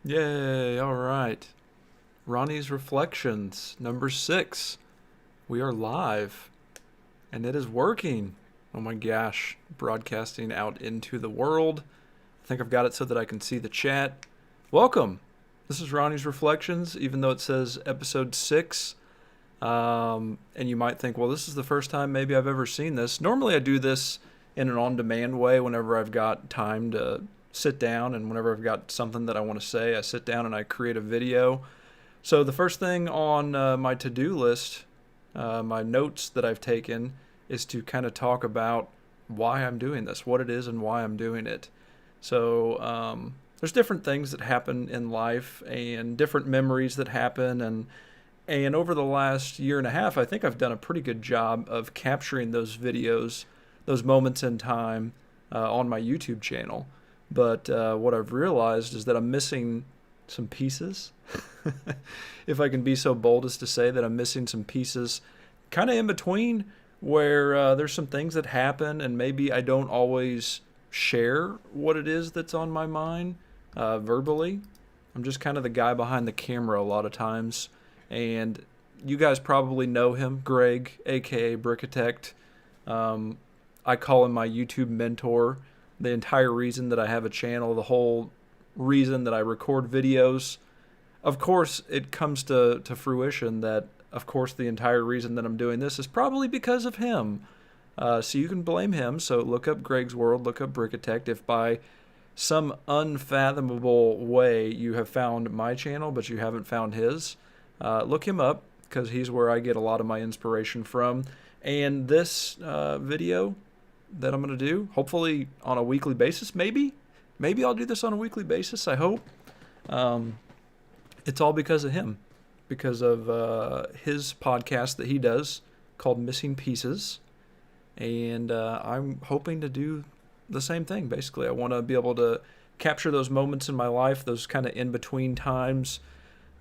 Yay, alright. Ronnie's Reflections, number 6. We are live, and it is working. Oh my gosh, broadcasting out into the world. I think I've got it so that I can see the chat. Welcome. This is Ronnie's Reflections, even though it says episode 6. And you might think, well, this is the first time maybe I've ever seen this. Normally I do this in an on-demand way whenever I've got time to sit down, and whenever I've got something that I want to say, I sit down and I create a video. So the first thing on my to-do list, my notes that I've taken, is to kind of talk about why I'm doing this, what it is and why I'm doing it. So there's different things that happen in life and different memories that happen, and over the last year and a half, I think I've done a pretty good job of capturing those videos, those moments in time on my YouTube channel. But what I've realized is that I'm missing some pieces. If I can be so bold as to say that I'm missing some pieces kind of in between, where there's some things that happen and maybe I don't always share what it is that's on my mind verbally. I'm just kind of the guy behind the camera a lot of times. And you guys probably know him, Greg, aka Brickitect. I call him my YouTube mentor. The entire reason that I have a channel, the whole reason that I record videos. Of course, it comes to fruition that, of course, the entire reason that I'm doing this is probably because of him. So you can blame him. So look up Greg's World, look up Brickitect. If by some unfathomable way you have found my channel, but you haven't found his, look him up, because he's where I get a lot of my inspiration from. And this video that I'm going to do, hopefully on a weekly basis, maybe I'll do this on a weekly basis, I hope. It's all because of him, because of his podcast that he does called Missing Pieces. And I'm hoping to do the same thing, basically. I want to be able to capture those moments in my life, those kind of in-between times.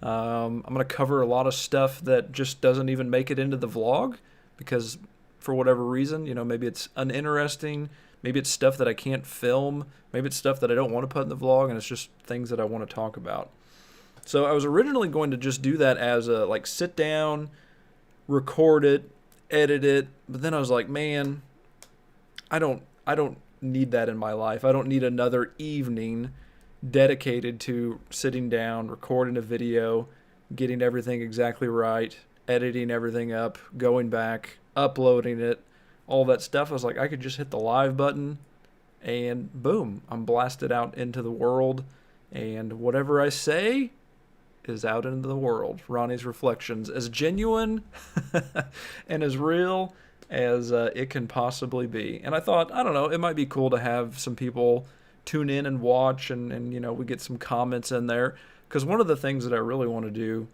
I'm going to cover a lot of stuff that just doesn't even make it into the vlog because for whatever reason, maybe it's uninteresting, maybe it's stuff that I can't film, maybe it's stuff that I don't want to put in the vlog, and it's just things that I want to talk about. So I was originally going to just do that as a, sit down, record it, edit it, but then I was like, man, I don't need that in my life. I don't need another evening dedicated to sitting down, recording a video, getting everything exactly right, editing everything up, going back, uploading it, all that stuff. I was like, I could just hit the live button and boom, I'm blasted out into the world, and whatever I say is out into the world. Ronnie's Reflections, as genuine and as real as it can possibly be. And I thought, I don't know, it might be cool to have some people tune in and watch, and we get some comments in there, because one of the things that I really want to do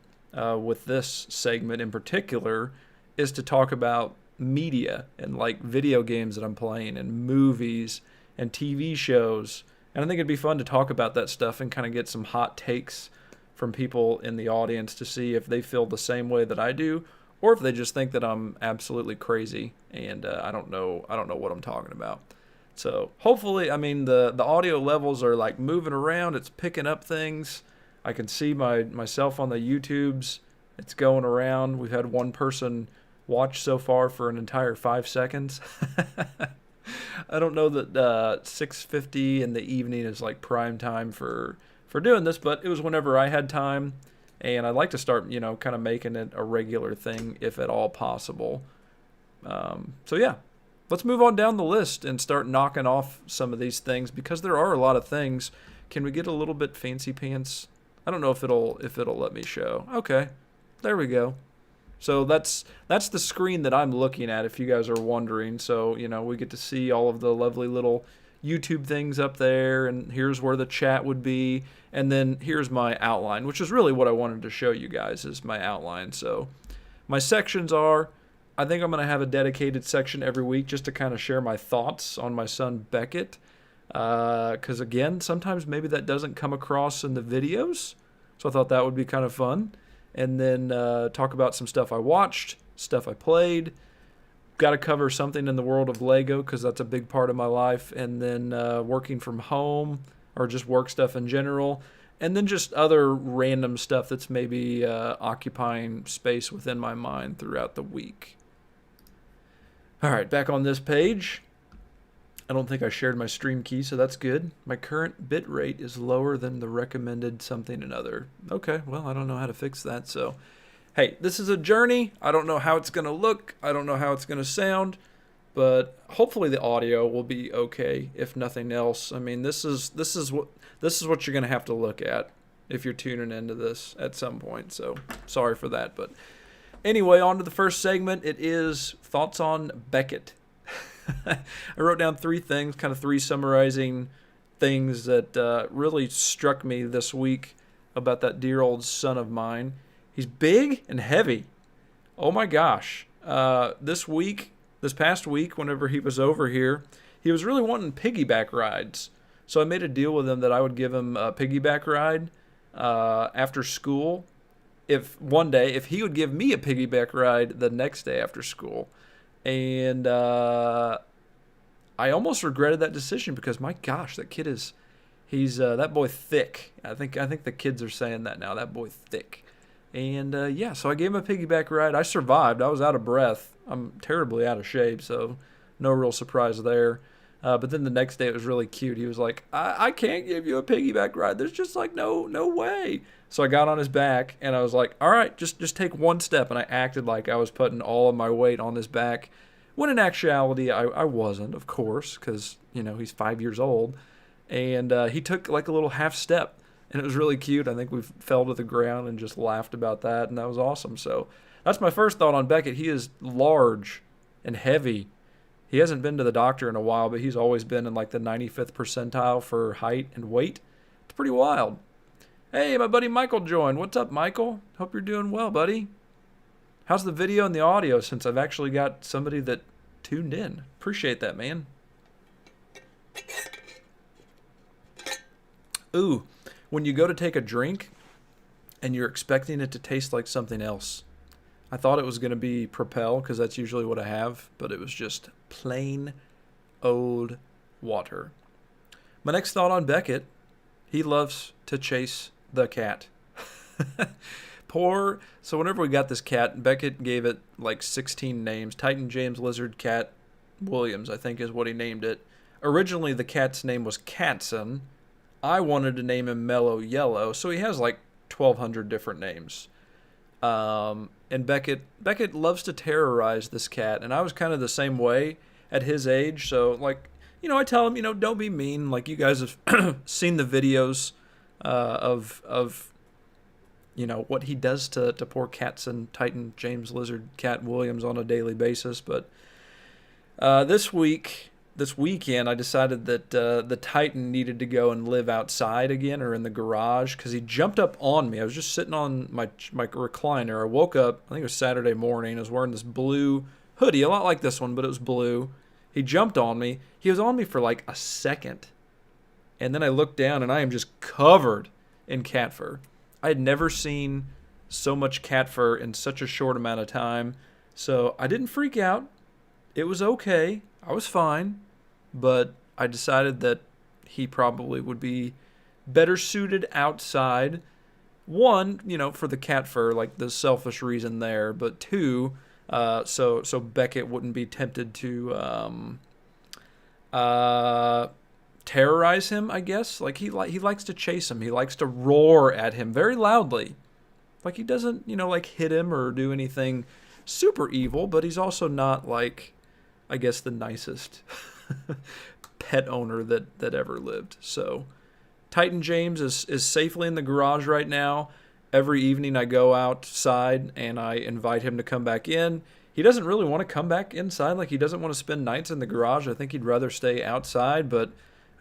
with this segment in particular is to talk about media and video games that I'm playing and movies and TV shows. And I think it'd be fun to talk about that stuff and kind of get some hot takes from people in the audience to see if they feel the same way that I do, or if they just think that I'm absolutely crazy and I don't know what I'm talking about. So hopefully, the audio levels are moving around. It's picking up things. I can see myself on the YouTubes. It's going around. We've had one person watch so far for an entire 5 seconds. I don't know that 6:50 in the evening is prime time for doing this, but it was whenever I had time, and I'd like to start, kind of making it a regular thing if at all possible. So yeah. Let's move on down the list and start knocking off some of these things, because there are a lot of things. Can we get a little bit fancy pants? I don't know if it'll let me show. Okay, there we go. So that's the screen that I'm looking at, if you guys are wondering. So we get to see all of the lovely little YouTube things up there, and here's where the chat would be, and then here's my outline, which is really what I wanted to show you guys, is my outline. So my sections are, I think I'm going to have a dedicated section every week just to kind of share my thoughts on my son Beckett. Because again, sometimes maybe that doesn't come across in the videos. So I thought that would be kind of fun. And then talk about some stuff I watched, stuff I played. Got to cover something in the world of Lego, because that's a big part of my life. And then working from home, or just work stuff in general. And then just other random stuff that's maybe occupying space within my mind throughout the week. All right, back on this page. I don't think I shared my stream key, so that's good. My current bit rate is lower than the recommended something another. Okay, well, I don't know how to fix that, so... Hey, this is a journey. I don't know how it's going to look. I don't know how it's going to sound. But hopefully the audio will be okay, if nothing else. I mean, this is what you're going to have to look at if you're tuning into this at some point. So sorry for that. But anyway, on to the first segment. It is thoughts on Beckett. I wrote down 3 things, kind of 3 summarizing things that really struck me this week about that dear old son of mine. He's big and heavy. Oh my gosh. This past week, whenever he was over here, he was really wanting piggyback rides. So I made a deal with him that I would give him a piggyback ride after school. If he would give me a piggyback ride the next day after school. And I almost regretted that decision because my gosh, that kid he's that boy thick. I think the kids are saying that now. That boy thick. And so I gave him a piggyback ride. I survived. I was out of breath. I'm terribly out of shape, so no real surprise there. But then the next day it was really cute. He was like, I can't give you a piggyback ride. There's just like no way. So I got on his back and I was like, all right, just take one step. And I acted like I was putting all of my weight on his back. When in actuality, I wasn't, of course, because, he's 5 years old. And he took like a little half step. And it was really cute. I think we fell to the ground and just laughed about that, and that was awesome. So that's my first thought on Beckett. He is large and heavy. He hasn't been to the doctor in a while, but he's always been in like the 95th percentile for height and weight. It's pretty wild. Hey, my buddy Michael joined. What's up, Michael? Hope you're doing well, buddy. How's the video and the audio since I've actually got somebody that tuned in? Appreciate that, man. Ooh. When you go to take a drink and you're expecting it to taste like something else. I thought it was going to be Propel because that's usually what I have, but it was just plain old water. My next thought on Beckett, he loves to chase the cat. So whenever we got this cat, Beckett gave it like 16 names. Titan James Lizard Cat Williams, I think is what he named it. Originally the cat's name was Catson. I wanted to name him Mellow Yellow, so he has like 1,200 different names. And Beckett loves to terrorize this cat, and I was kind of the same way at his age. So, like, I tell him, don't be mean. Like, you guys have seen the videos of what he does to poor cats and Titan James Lizard Cat Williams on a daily basis. But this weekend, I decided that the Titan needed to go and live outside again or in the garage because he jumped up on me. I was just sitting on my recliner. I woke up, I think it was Saturday morning. I was wearing this blue hoodie, a lot like this one, but it was blue. He jumped on me. He was on me for like a second. And then I looked down, and I am just covered in cat fur. I had never seen so much cat fur in such a short amount of time. So I didn't freak out. It was okay. I was fine, but I decided that he probably would be better suited outside. One, for the cat fur, like the selfish reason there, but two, so Beckett wouldn't be tempted to terrorize him, I guess. Like he likes to chase him. He likes to roar at him very loudly. Like he doesn't, like hit him or do anything super evil, but he's also not like, I guess, the nicest pet owner that ever lived. So Titan James is safely in the garage right now. Every evening I go outside and I invite him to come back in. He doesn't really want to come back inside. Like, he doesn't want to spend nights in the garage. I think he'd rather stay outside, but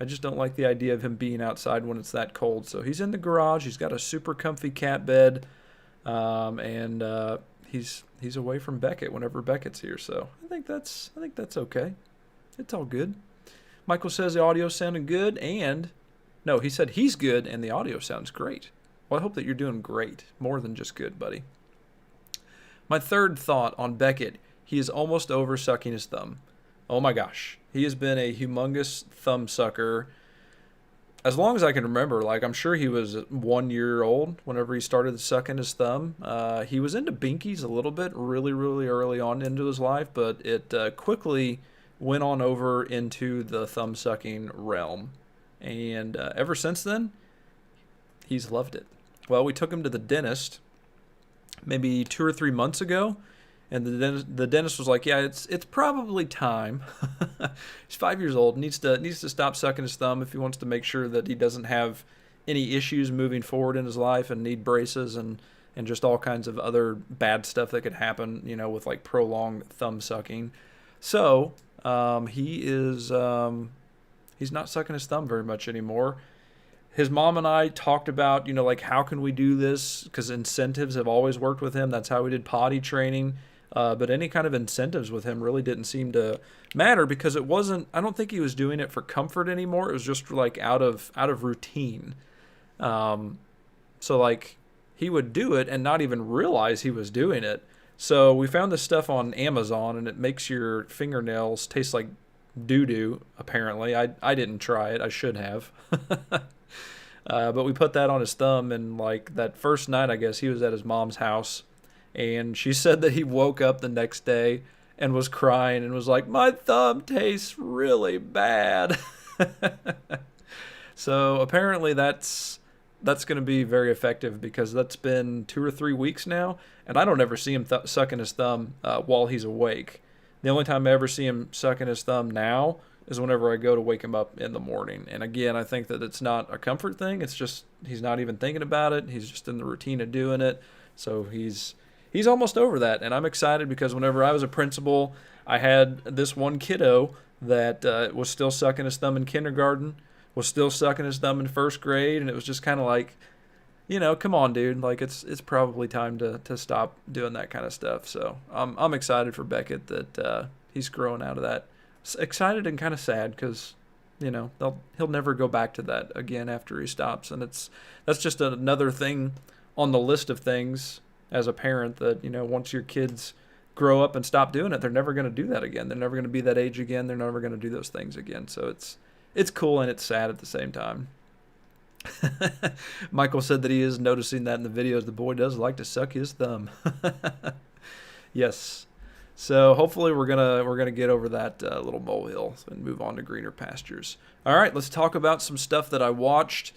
I just don't like the idea of him being outside when it's that cold. So he's in the garage. He's got a super comfy cat bed, and he's away from Beckett whenever Beckett's here. So I think that's okay. It's all good. Michael says the audio sounded good, and no, he said he's good and the audio sounds great. Well, I hope that you're doing great, more than just good, buddy. My third thought on Beckett, he is almost over sucking his thumb. Oh my gosh, he has been a humongous thumb sucker as long as I can remember, like I'm sure he was 1 year old whenever he started sucking his thumb. He was into binkies a little bit, really, really early on into his life, but it quickly went on over into the thumb sucking realm. And ever since then, he's loved it. Well, we took him to the dentist maybe 2 or 3 months ago, and the dentist was like, "Yeah, it's probably time." He's 5 years old, needs to stop sucking his thumb if he wants to make sure that he doesn't have any issues moving forward in his life and need braces and just all kinds of other bad stuff that could happen, with like prolonged thumb sucking. So he's not sucking his thumb very much anymore. His mom and I talked about, like how can we do this? Because incentives have always worked with him. That's how we did potty training. But any kind of incentives with him really didn't seem to matter because it wasn't. I don't think he was doing it for comfort anymore. It was just like out of routine. So like he would do it and not even realize he was doing it. So we found this stuff on Amazon and it makes your fingernails taste like doo doo. Apparently, I didn't try it. I should have. But we put that on his thumb, and like that first night, I guess he was at his mom's house. And she said that he woke up the next day and was crying and was like, "My thumb tastes really bad." So apparently that's going to be very effective because that's been 2 or 3 weeks now, and I don't ever see him sucking his thumb while he's awake. The only time I ever see him sucking his thumb now is whenever I go to wake him up in the morning. And again, I think that it's not a comfort thing. It's just he's not even thinking about it. He's just in the routine of doing it. So he's almost over that, and I'm excited because whenever I was a principal, I had this one kiddo that was still sucking his thumb in kindergarten, was still sucking his thumb in first grade, and it was just kind of like, come on, dude, like it's probably time to stop doing that kind of stuff. So I'm excited for Beckett that he's growing out of that. Excited and kind of sad because he'll never go back to that again after he stops, and that's just another thing on the list of things as a parent that, once your kids grow up and stop doing it, they're never going to do that again. They're never going to be that age again. They're never going to do those things again. So it's cool and it's sad at the same time. Michael said that he is noticing that in the videos. The boy does like to suck his thumb. Yes. So hopefully we're gonna get over that little molehill and move on to greener pastures. All right, let's talk about some stuff that I watched.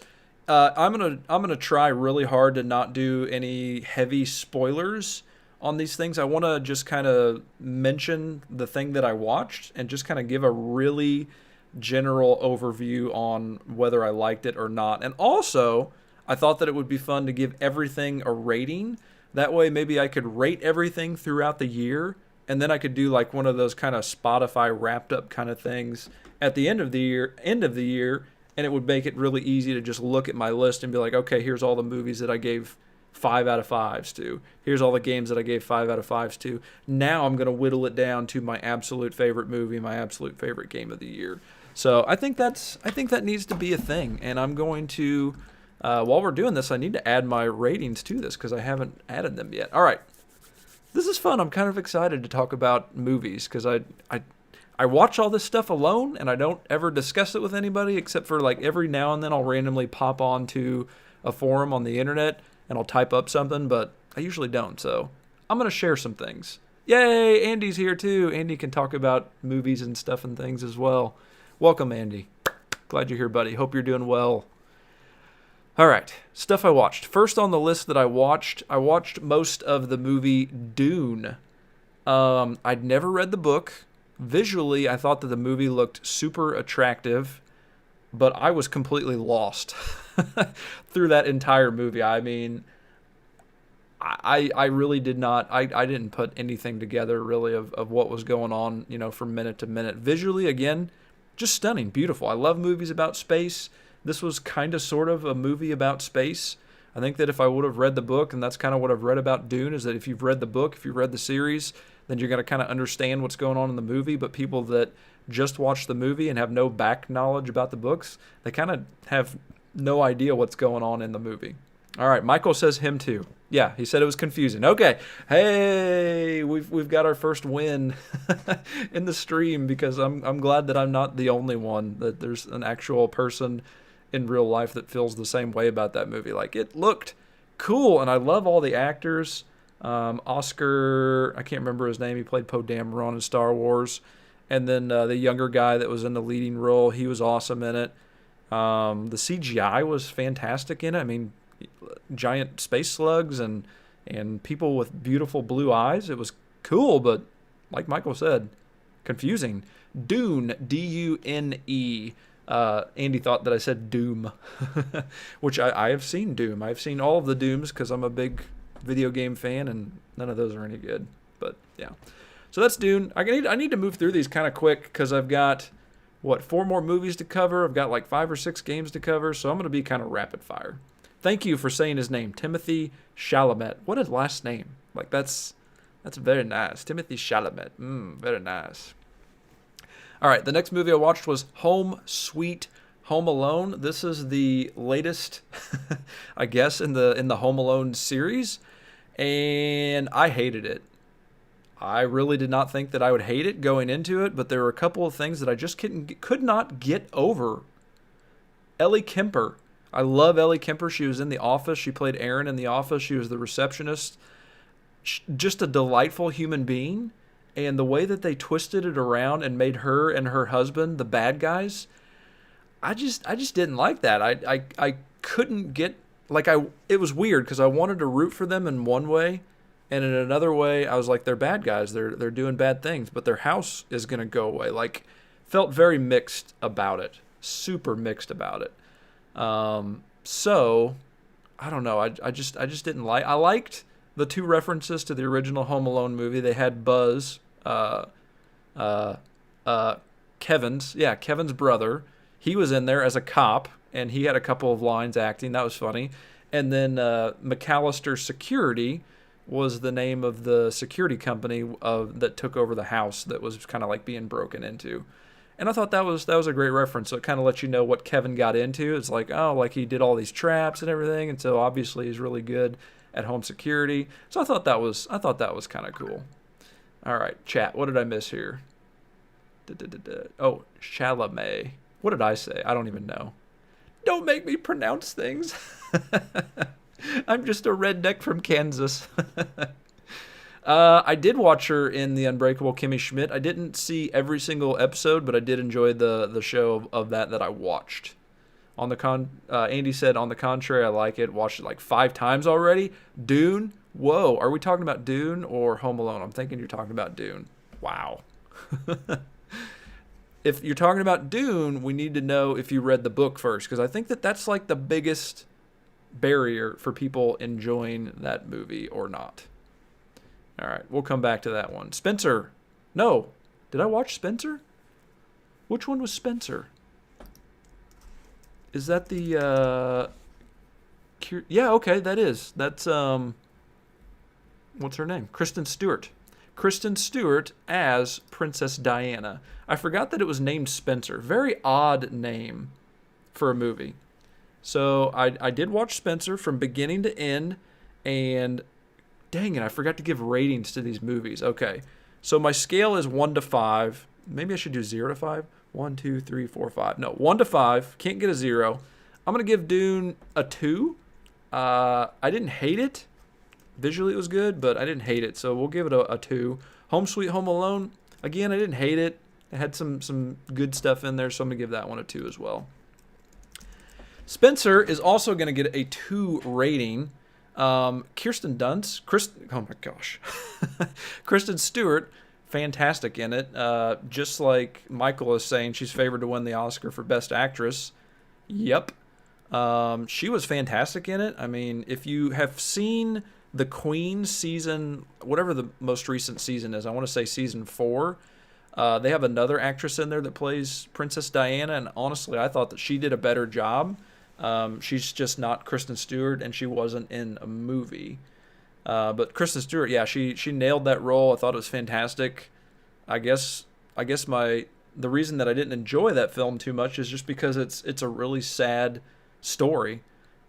I'm gonna try really hard to not do any heavy spoilers on these things. I want to just kind of mention the thing that I watched and just kind of give a really general overview on whether I liked it or not. And also, I thought that it would be fun to give everything a rating. That way, maybe I could rate everything throughout the year, and then I could do like one of those kind of Spotify wrapped up kind of things at the end of the year. And it would make it really easy to just look at my list and be like, okay, here's all the movies that I gave 5 out of 5s to. Here's all the games that I gave 5 out of 5s to. Now I'm going to whittle it down to my absolute favorite movie, my absolute favorite game of the year. So I think that needs to be a thing. And I'm going to, while we're doing this, I need to add my ratings to this because I haven't added them yet. All right. This is fun. I'm kind of excited to talk about movies because I watch all this stuff alone, and I don't ever discuss it with anybody except for like every now and then I'll randomly pop onto a forum on the internet and I'll type up something, but I usually don't. So I'm going to share some things. Yay, Andy's here too. Andy can talk about movies and stuff and things as well. Welcome, Andy. Glad you're here, buddy. Hope you're doing well. All right, stuff I watched. First on the list that I watched most of the movie Dune. I'd never read the book. Visually, I thought that the movie looked super attractive, but I was completely lost through that entire movie. I mean, I really did not, I didn't put anything together really of what was going on, from minute to minute. Visually, again, just stunning, beautiful. I love movies about space. This was kind of sort of a movie about space. I think that if I would have read the book, and that's kind of what I've read about Dune, is that if you've read the book, if you've read the series, then you're going to kind of understand what's going on in the movie. But people that just watch the movie and have no back knowledge about the books, they kind of have no idea what's going on in the movie. All right, Michael says him too. Yeah, he said it was confusing. Okay, hey, we've got our first win in the stream because I'm glad that I'm not the only one, that there's an actual person in real life that feels the same way about that movie. Like, it looked cool, and I love all the actors. Oscar, I can't remember his name. He played Poe Dameron in Star Wars. And then the younger guy that was in the leading role, he was awesome in it. The CGI was fantastic in it. I mean, giant space slugs and people with beautiful blue eyes. It was cool, but like Michael said, confusing. Dune, D-U-N-E. Andy thought that I said Doom, which I have seen Doom. I've seen all of the Dooms because I'm a big video game fan, and none of those are any good. But yeah, so that's Dune. I need to move through these kind of quick because I've got 4 more movies to cover. I've got like 5 or 6 games to cover, so I'm gonna be kind of rapid fire. Thank you for saying his name, Timothy Chalamet. What a last name! Like that's very nice, Timothy Chalamet. Very nice. All right, the next movie I watched was Home Sweet Home Alone. This is the latest, I guess, in the Home Alone series, and I hated it. I really did not think that I would hate it going into it, but there were a couple of things that I just could not get over. Ellie Kemper. I love Ellie Kemper. She was in The Office. She played Erin in The Office. She was the receptionist. Just a delightful human being. And the way that they twisted it around and made her and her husband the bad guys, I just didn't like that. I couldn't get, like, it was weird because I wanted to root for them in one way, and in another way I was like, they're bad guys. They're doing bad things, but their house is going to go away. Like, felt very mixed about it. Super mixed about it. So I don't know. I just didn't like. I liked the 2 references to the original Home Alone movie. They had Buzz, Kevin's brother. He was in there as a cop, and he had a couple of lines acting. That was funny. And then McAllister Security was the name of the security company that took over the house that was kind of like being broken into. And I thought that was a great reference. So it kind of lets you know what Kevin got into. It's like, oh, like he did all these traps and everything, and so obviously he's really good at home security. So I thought that was kind of cool. All right, chat. What did I miss here? Oh, Chalamet. What did I say? I don't even know. Don't make me pronounce things. I'm just a redneck from Kansas. I did watch her in The Unbreakable Kimmy Schmidt. I didn't see every single episode, but I did enjoy the show of that I watched. Andy said, on the contrary, I like it. Watched it like 5 times already. Dune. Whoa, are we talking about Dune or Home Alone? I'm thinking you're talking about Dune. Wow. If you're talking about Dune, we need to know if you read the book first, because I think that's like the biggest barrier for people enjoying that movie or not. All right, we'll come back to that one. Spencer. No. Did I watch Spencer? Which one was Spencer? Is that the yeah, okay, that is. That's what's her name? Kristen Stewart. Kristen Stewart as Princess Diana. I forgot that it was named Spencer. Very odd name for a movie. So I did watch Spencer from beginning to end, and dang it, I forgot to give ratings to these movies. Okay, so my scale is 1 to 5. Maybe I should do 0 to 5. 1, 2, 3, 4, 5. No, 1 to 5. Can't get a 0. I'm going to give Dune a 2. I didn't hate it. Visually it was good, but I didn't hate it, so we'll give it a 2. Home Sweet Home Alone, again, I didn't hate it. It had some good stuff in there, so I'm going to give that one a 2 as well. Spencer is also going to get a 2 rating. Kirsten Dunst, oh my gosh. Kristen Stewart, fantastic in it. Just like Michael is saying, she's favored to win the Oscar for Best Actress. Yep. She was fantastic in it. I mean, if you have seen the Queen season, whatever the most recent season is, I want to say season 4, they have another actress in there that plays Princess Diana, and honestly, I thought that she did a better job. She's just not Kristen Stewart, and she wasn't in a movie. But Kristen Stewart, yeah, she nailed that role. I thought it was fantastic. I guess the reason that I didn't enjoy that film too much is just because it's a really sad story.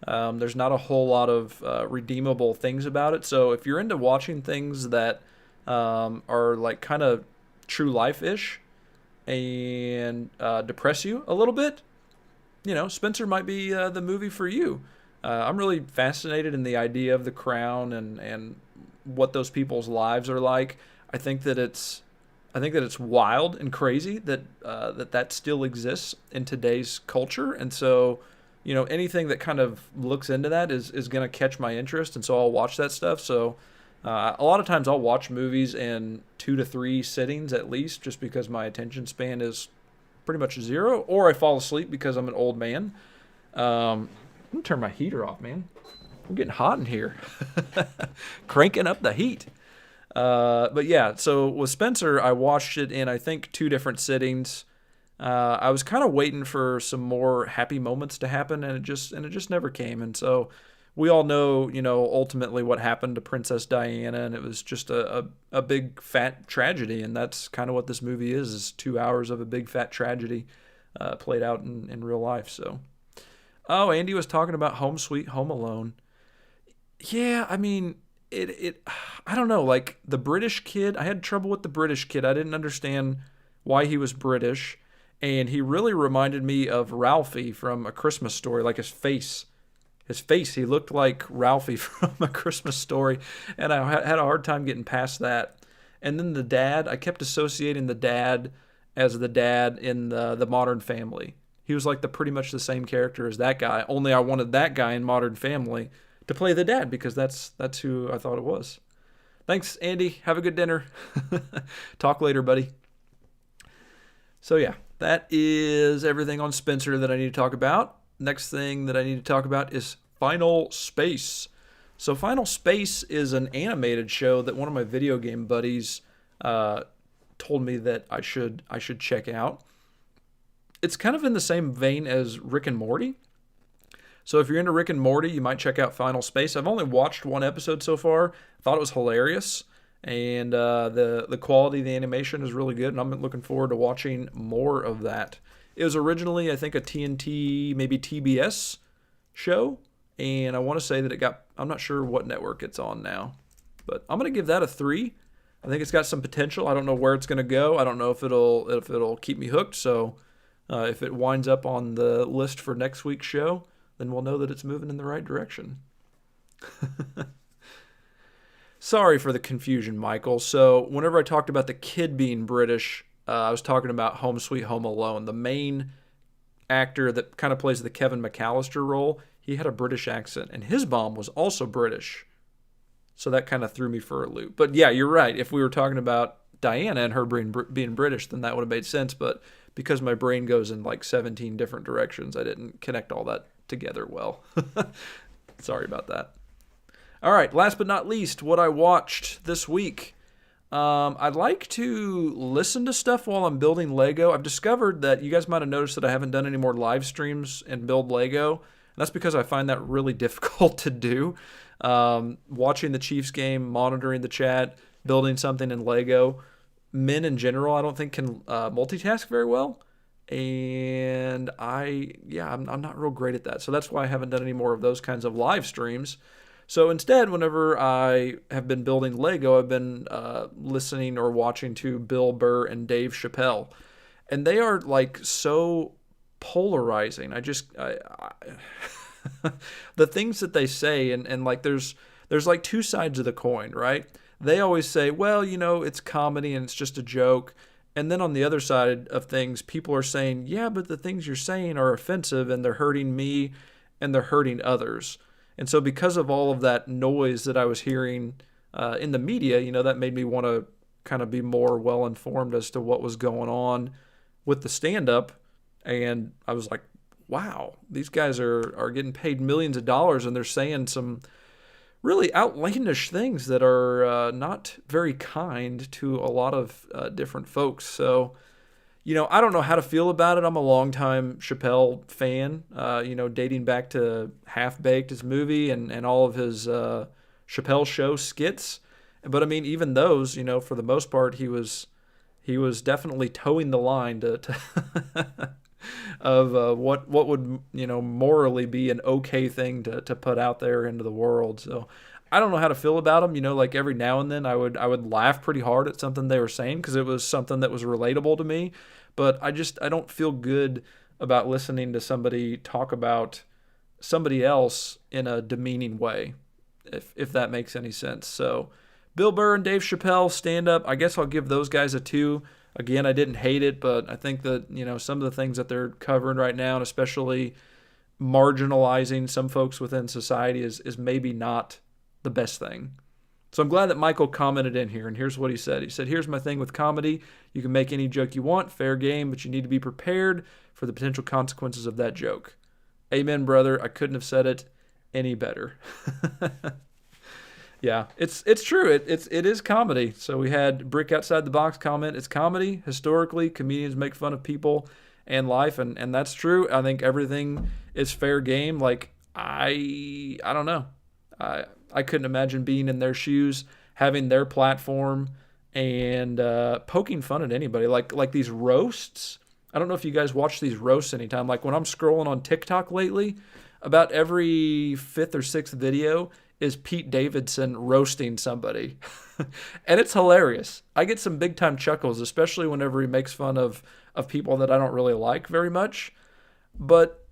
There's not a whole lot of redeemable things about it. So if you're into watching things that are like kind of true life-ish and depress you a little bit, Spencer might be the movie for you. I'm really fascinated in the idea of the crown and what those people's lives are like. I think that it's I think that it's wild and crazy that that still exists in today's culture, and so anything that kind of looks into that is going to catch my interest, and so I'll watch that stuff. So a lot of times I'll watch movies in 2 to 3 sittings at least, just because my attention span is pretty much zero, or I fall asleep because I'm an old man. I'm gonna turn my heater off, man. I'm getting hot in here. Cranking up the heat. But yeah, so with Spencer, I watched it in I think 2 different sittings. I was kind of waiting for some more happy moments to happen, and it just never came. And so we all know, ultimately what happened to Princess Diana, and it was just a big fat tragedy, and that's kind of what this movie is 2 hours of a big fat tragedy played out in real life. So, oh, Andy was talking about Home Sweet Home Alone. Yeah, I mean, I don't know, like the British kid, I had trouble with the British kid. I didn't understand why he was British, and he really reminded me of Ralphie from A Christmas Story, like his face. He looked like Ralphie from A Christmas Story, and I had a hard time getting past that. And then the dad, I kept associating the dad as the dad in the Modern Family. He was like pretty much the same character as that guy, only I wanted that guy in Modern Family to play the dad, because that's who I thought it was. Thanks, Andy. Have a good dinner. Talk later, buddy. So yeah, that is everything on Spencer that I need to talk about. Next thing that I need to talk about is Final Space. So Final Space is an animated show that one of my video game buddies told me that I should check out. It's kind of in the same vein as Rick and Morty. So if you're into Rick and Morty, you might check out Final Space. I've only watched 1 episode so far. I thought it was hilarious, and the quality of the animation is really good, and I'm looking forward to watching more of that. It was originally, I think, a TNT, maybe TBS show, and I want to say that I'm not sure what network it's on now, but I'm going to give that a 3. I think it's got some potential. I don't know where it's going to go. I don't know if it'll keep me hooked, so if it winds up on the list for next week's show, then we'll know that it's moving in the right direction. Sorry for the confusion, Michael. So whenever I talked about the kid being British, I was talking about Home Sweet Home Alone. The main actor that kind of plays the Kevin McAllister role, he had a British accent, and his mom was also British. So that kind of threw me for a loop. But yeah, you're right. If we were talking about Diana and her being British, then that would have made sense. But because my brain goes in like 17 different directions, I didn't connect all that together well. Sorry about that. All right, last but not least, what I watched this week. I'd like to listen to stuff while I'm building Lego. I've discovered that you guys might have noticed that I haven't done any more live streams and build Lego. And that's because I find that really difficult to do. Watching the Chiefs game, monitoring the chat, building something in Lego. Men in general, I don't think can multitask very well. And I'm not real great at that. So that's why I haven't done any more of those kinds of live streams. So instead, whenever I have been building Lego, I've been listening or watching to Bill Burr and Dave Chappelle. And they are like so polarizing. The things that they say, and like there's like 2 sides of the coin, right? They always say, well, it's comedy and it's just a joke. And then on the other side of things, people are saying, yeah, but the things you're saying are offensive and they're hurting me and they're hurting others. And so because of all of that noise that I was hearing in the media, that made me want to kind of be more well-informed as to what was going on with the stand-up. And I was like, wow, these guys are getting paid millions of dollars and they're saying some really outlandish things that are not very kind to a lot of different folks. So, I don't know how to feel about it. I'm a longtime Chappelle fan, dating back to Half Baked, his movie, and all of his Chappelle show skits. But I mean, even those, for the most part, he was definitely towing the line to of what would morally be an okay thing to put out there into the world. So I don't know how to feel about him. Like every now and then I would laugh pretty hard at something they were saying because it was something that was relatable to me. But I don't feel good about listening to somebody talk about somebody else in a demeaning way, if that makes any sense. So Bill Burr and Dave Chappelle stand up. I guess I'll give those guys a 2. Again, I didn't hate it, but I think that, some of the things that they're covering right now, and especially marginalizing some folks within society is maybe not the best thing. So I'm glad that Michael commented in here, and here's what he said. He said, here's my thing with comedy. You can make any joke you want, fair game, but you need to be prepared for the potential consequences of that joke. Amen, brother. I couldn't have said it any better. Yeah, it's true. It is comedy. So we had Brick Outside the Box comment. It's comedy. Historically, comedians make fun of people and life, and that's true. I think everything is fair game. Like, I don't know. I couldn't imagine being in their shoes, having their platform, and poking fun at anybody. Like these roasts. I don't know if you guys watch these roasts anytime. Like when I'm scrolling on TikTok lately, about every 5th or 6th video is Pete Davidson roasting somebody. And it's hilarious. I get some big time chuckles, especially whenever he makes fun of people that I don't really like very much. But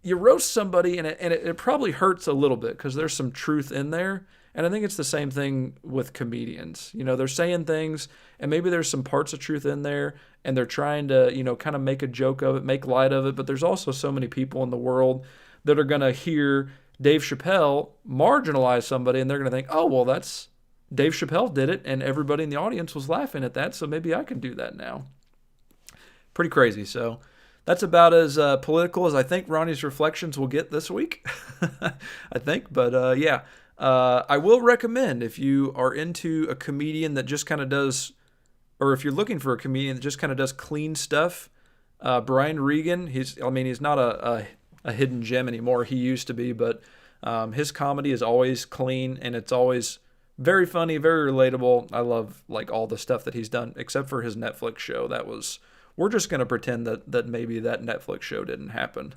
you roast somebody and it probably hurts a little bit because there's some truth in there. And I think it's the same thing with comedians. They're saying things and maybe there's some parts of truth in there and they're trying to, kind of make a joke of it, make light of it. But there's also so many people in the world that are going to hear Dave Chappelle marginalize somebody and they're going to think, oh, well, that's Dave Chappelle did it and everybody in the audience was laughing at that, so maybe I can do that now. Pretty crazy. So that's about as political as I think Ronnie's reflections will get this week, I think. But yeah, I will recommend if you are into a comedian that just kind of does, or if you're looking for a comedian that just kind of does clean stuff, Brian Regan, he's not a hidden gem anymore. He used to be, but his comedy is always clean and it's always very funny, very relatable. I love all the stuff that he's done, except for his Netflix show. We're just going to pretend that maybe that Netflix show didn't happen.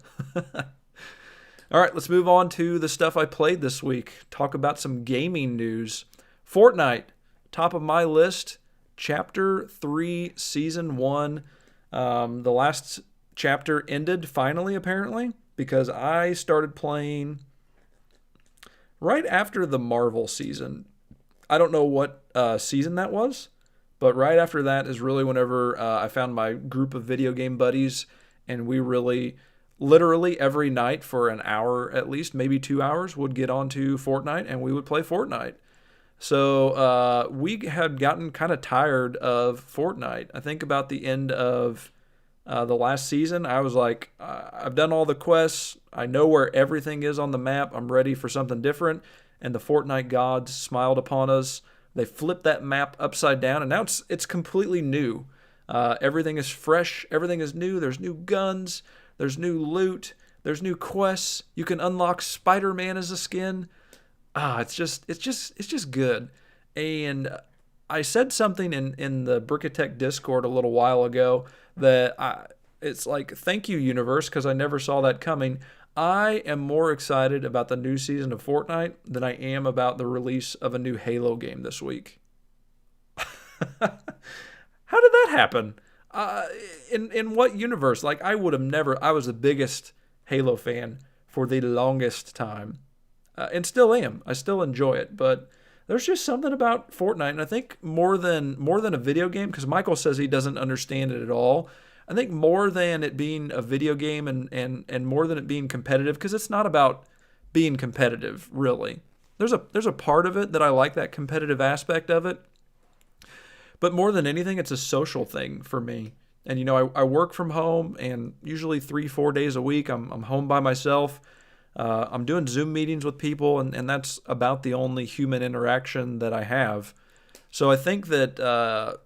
All right, let's move on to the stuff I played this week. Talk about some gaming news. Fortnite, top of my list. Chapter 3, Season 1. The last chapter ended finally, apparently, because I started playing right after the Marvel season. I don't know what season that was, but right after that is really whenever I found my group of video game buddies, and we really, literally every night for an hour at least, maybe 2 hours, would get onto Fortnite and we would play Fortnite. So we had gotten kind of tired of Fortnite. I think about the end of the last season, I was like, I've done all the quests. I know where everything is on the map. I'm ready for something different. And the Fortnite gods smiled upon us. They flipped that map upside down, and now it's completely new. Everything is fresh. Everything is new. There's new guns. There's new loot. There's new quests. You can unlock Spider-Man as a skin. It's just good. And I said something in the Brickatech Discord a little while ago that it's like, thank you, universe, because I never saw that coming. I am more excited about the new season of Fortnite than I am about the release of a new Halo game this week. How did that happen? In what universe? I would have never. I was the biggest Halo fan for the longest time, and still am. I still enjoy it, but there's just something about Fortnite, and I think more than a video game, because Michael says he doesn't understand it at all. I think more than it being a video game and more than it being competitive, because it's not about being competitive, really. There's a part of it that I like, that competitive aspect of it. But more than anything, it's a social thing for me. And, I work from home, and usually 3-4 days a week, I'm home by myself. I'm doing Zoom meetings with people, and that's about the only human interaction that I have. So I think that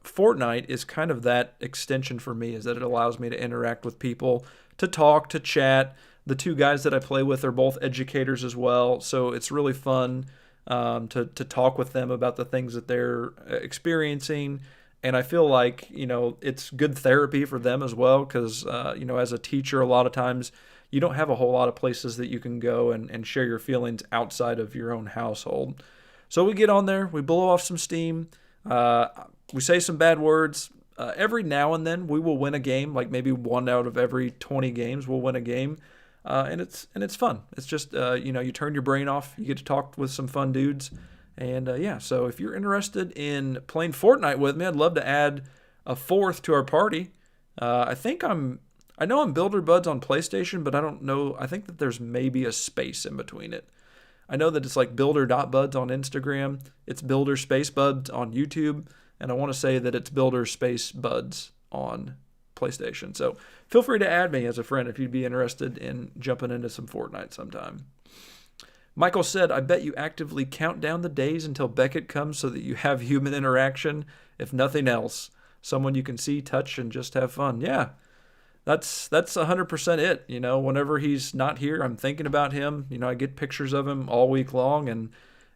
Fortnite is kind of that extension for me, is that it allows me to interact with people, to talk, to chat. The two guys that I play with are both educators as well, so it's really fun to talk with them about the things that they're experiencing. And I feel like, it's good therapy for them as well, because, as a teacher, a lot of times you don't have a whole lot of places that you can go and share your feelings outside of your own household. So we get on there, we blow off some steam, we say some bad words. every now and then we will win a game, like maybe 1 out of every 20 games we'll win a game. And it's fun. It's just, you turn your brain off, you get to talk with some fun dudes. And yeah, so if you're interested in playing Fortnite with me, I'd love to add a fourth to our party. I know I'm Builder Buds on PlayStation, but I don't know. I think that there's maybe a space in between it. I know that it's like builder.buds on Instagram. It's builder space buds on YouTube. And I want to say that it's builder space buds on PlayStation. So feel free to add me as a friend if you'd be interested in jumping into some Fortnite sometime. Michael said, I bet you actively count down the days until Beckett comes so that you have human interaction, if nothing else. Someone you can see, touch, and just have fun. Yeah, that's 100% it. Whenever he's not here, I'm thinking about him. I get pictures of him all week long, and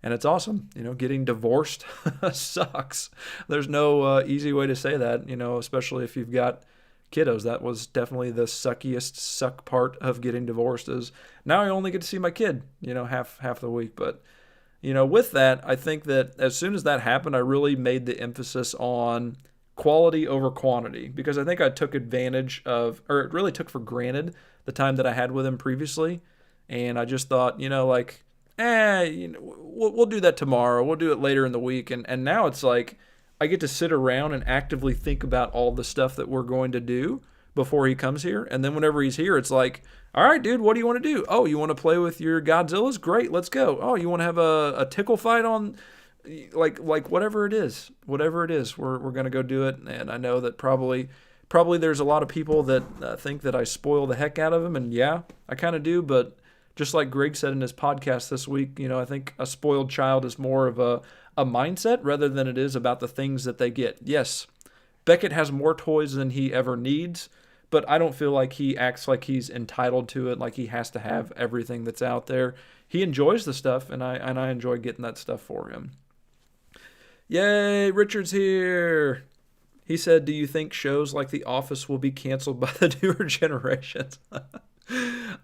it's awesome. Getting divorced sucks. There's no easy way to say that, especially if you've got kiddos. That was definitely the suckiest suck part of getting divorced is now I only get to see my kid, half the week. But, with that, I think that as soon as that happened, I really made the emphasis on quality over quantity, because I think I took advantage of, or it really took for granted the time that I had with him previously. And I just thought, we'll do that tomorrow. We'll do it later in the week. And now it's like, I get to sit around and actively think about all the stuff that we're going to do before he comes here. And then whenever he's here, it's like, all right, dude, what do you want to do? Oh, you want to play with your Godzillas? Great, let's go. Oh, you want to have a tickle fight on, like whatever it is, we're going to go do it. And I know that probably there's a lot of people that think that I spoil the heck out of him. And yeah, I kind of do. But just like Greg said in his podcast this week, I think a spoiled child is more of a mindset rather than it is about the things that they get. Yes, Beckett has more toys than he ever needs, but I don't feel like he acts like he's entitled to it, like he has to have everything that's out there. He enjoys the stuff, and I enjoy getting that stuff for him. Yay, Richard's here. He said, do you think shows like The Office will be canceled by the newer generations?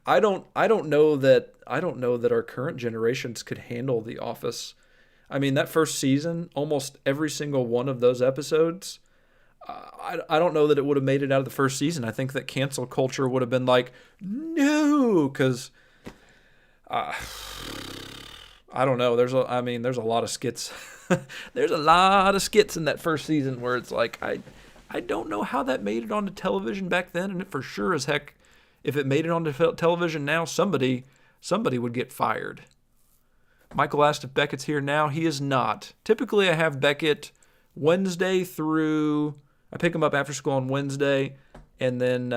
I don't know that our current generations could handle The Office. I mean, that first season, almost every single one of those episodes, I don't know that it would have made it out of the first season. I think that cancel culture would have been like, no, because I don't know. There's a lot of skits. There's a lot of skits in that first season where it's like, I don't know how that made it onto television back then, and for sure as heck, if it made it onto television now, somebody would get fired. Michael asked if Beckett's here now. He is not. Typically, I have Beckett Wednesday through... I pick him up after school on Wednesday, and then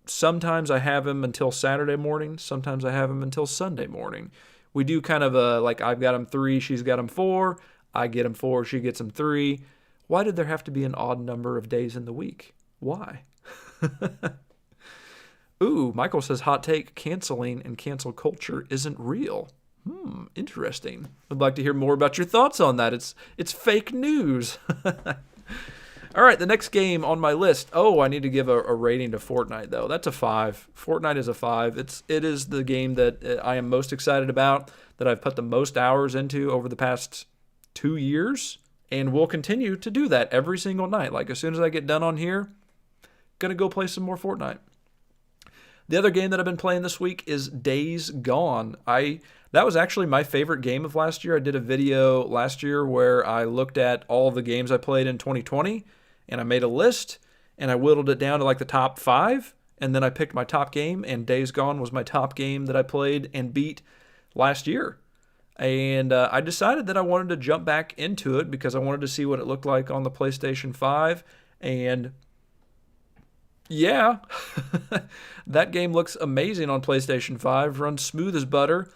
sometimes I have him until Saturday morning. Sometimes I have him until Sunday morning. We do kind of like I've got him 3, she's got him 4. I get him 4, she gets him 3. Why did there have to be an odd number of days in the week? Why? Ooh, Michael says, hot take, canceling and cancel culture isn't real. Interesting. I'd like to hear more about your thoughts on that. It's fake news. All right, the next game on my list. Oh, I need to give a rating to Fortnite, though. That's a 5. Fortnite is a 5. It is the game that I am most excited about, that I've put the most hours into over the past 2 years, and will continue to do that every single night. Like, as soon as I get done on here, gonna go play some more Fortnite. The other game that I've been playing this week is Days Gone. That was actually my favorite game of last year. I did a video last year where I looked at all the games I played in 2020, and I made a list, and I whittled it down to like the top 5, and then I picked my top game, and Days Gone was my top game that I played and beat last year. And I decided that I wanted to jump back into it because I wanted to see what it looked like on the PlayStation 5, and yeah, that game looks amazing on PlayStation 5, runs smooth as butter.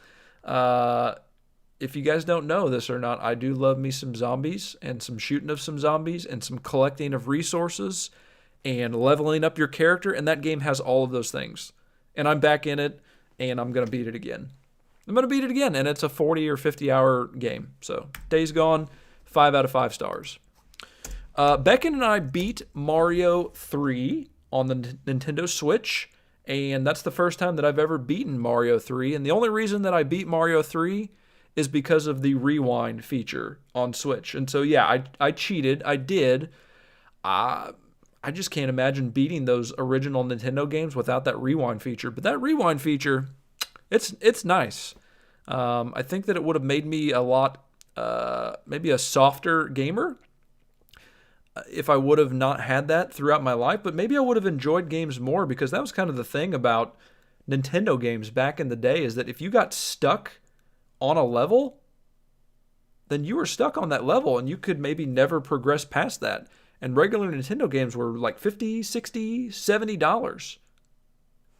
If you guys don't know this or not, I do love me some zombies and some shooting of some zombies and some collecting of resources and leveling up your character, and that game has all of those things. And I'm back in it, and I'm going to beat it again. And it's a 40 or 50 hour game. So, Days Gone, 5 out of 5 stars. Beckett and I beat Mario 3 on the Nintendo Switch, and that's the first time that I've ever beaten Mario 3, and the only reason that I beat Mario 3 is because of the rewind feature on Switch. And so, yeah, I cheated. I did. I just can't imagine beating those original Nintendo games without that rewind feature. But that rewind feature, it's nice. I think that it would have made me a lot, maybe a softer gamer if I would have not had that throughout my life. But maybe I would have enjoyed games more, because that was kind of the thing about Nintendo games back in the day, is that if you got stuck on a level, then you were stuck on that level and you could maybe never progress past that. And regular Nintendo games were like $50, $60, $70.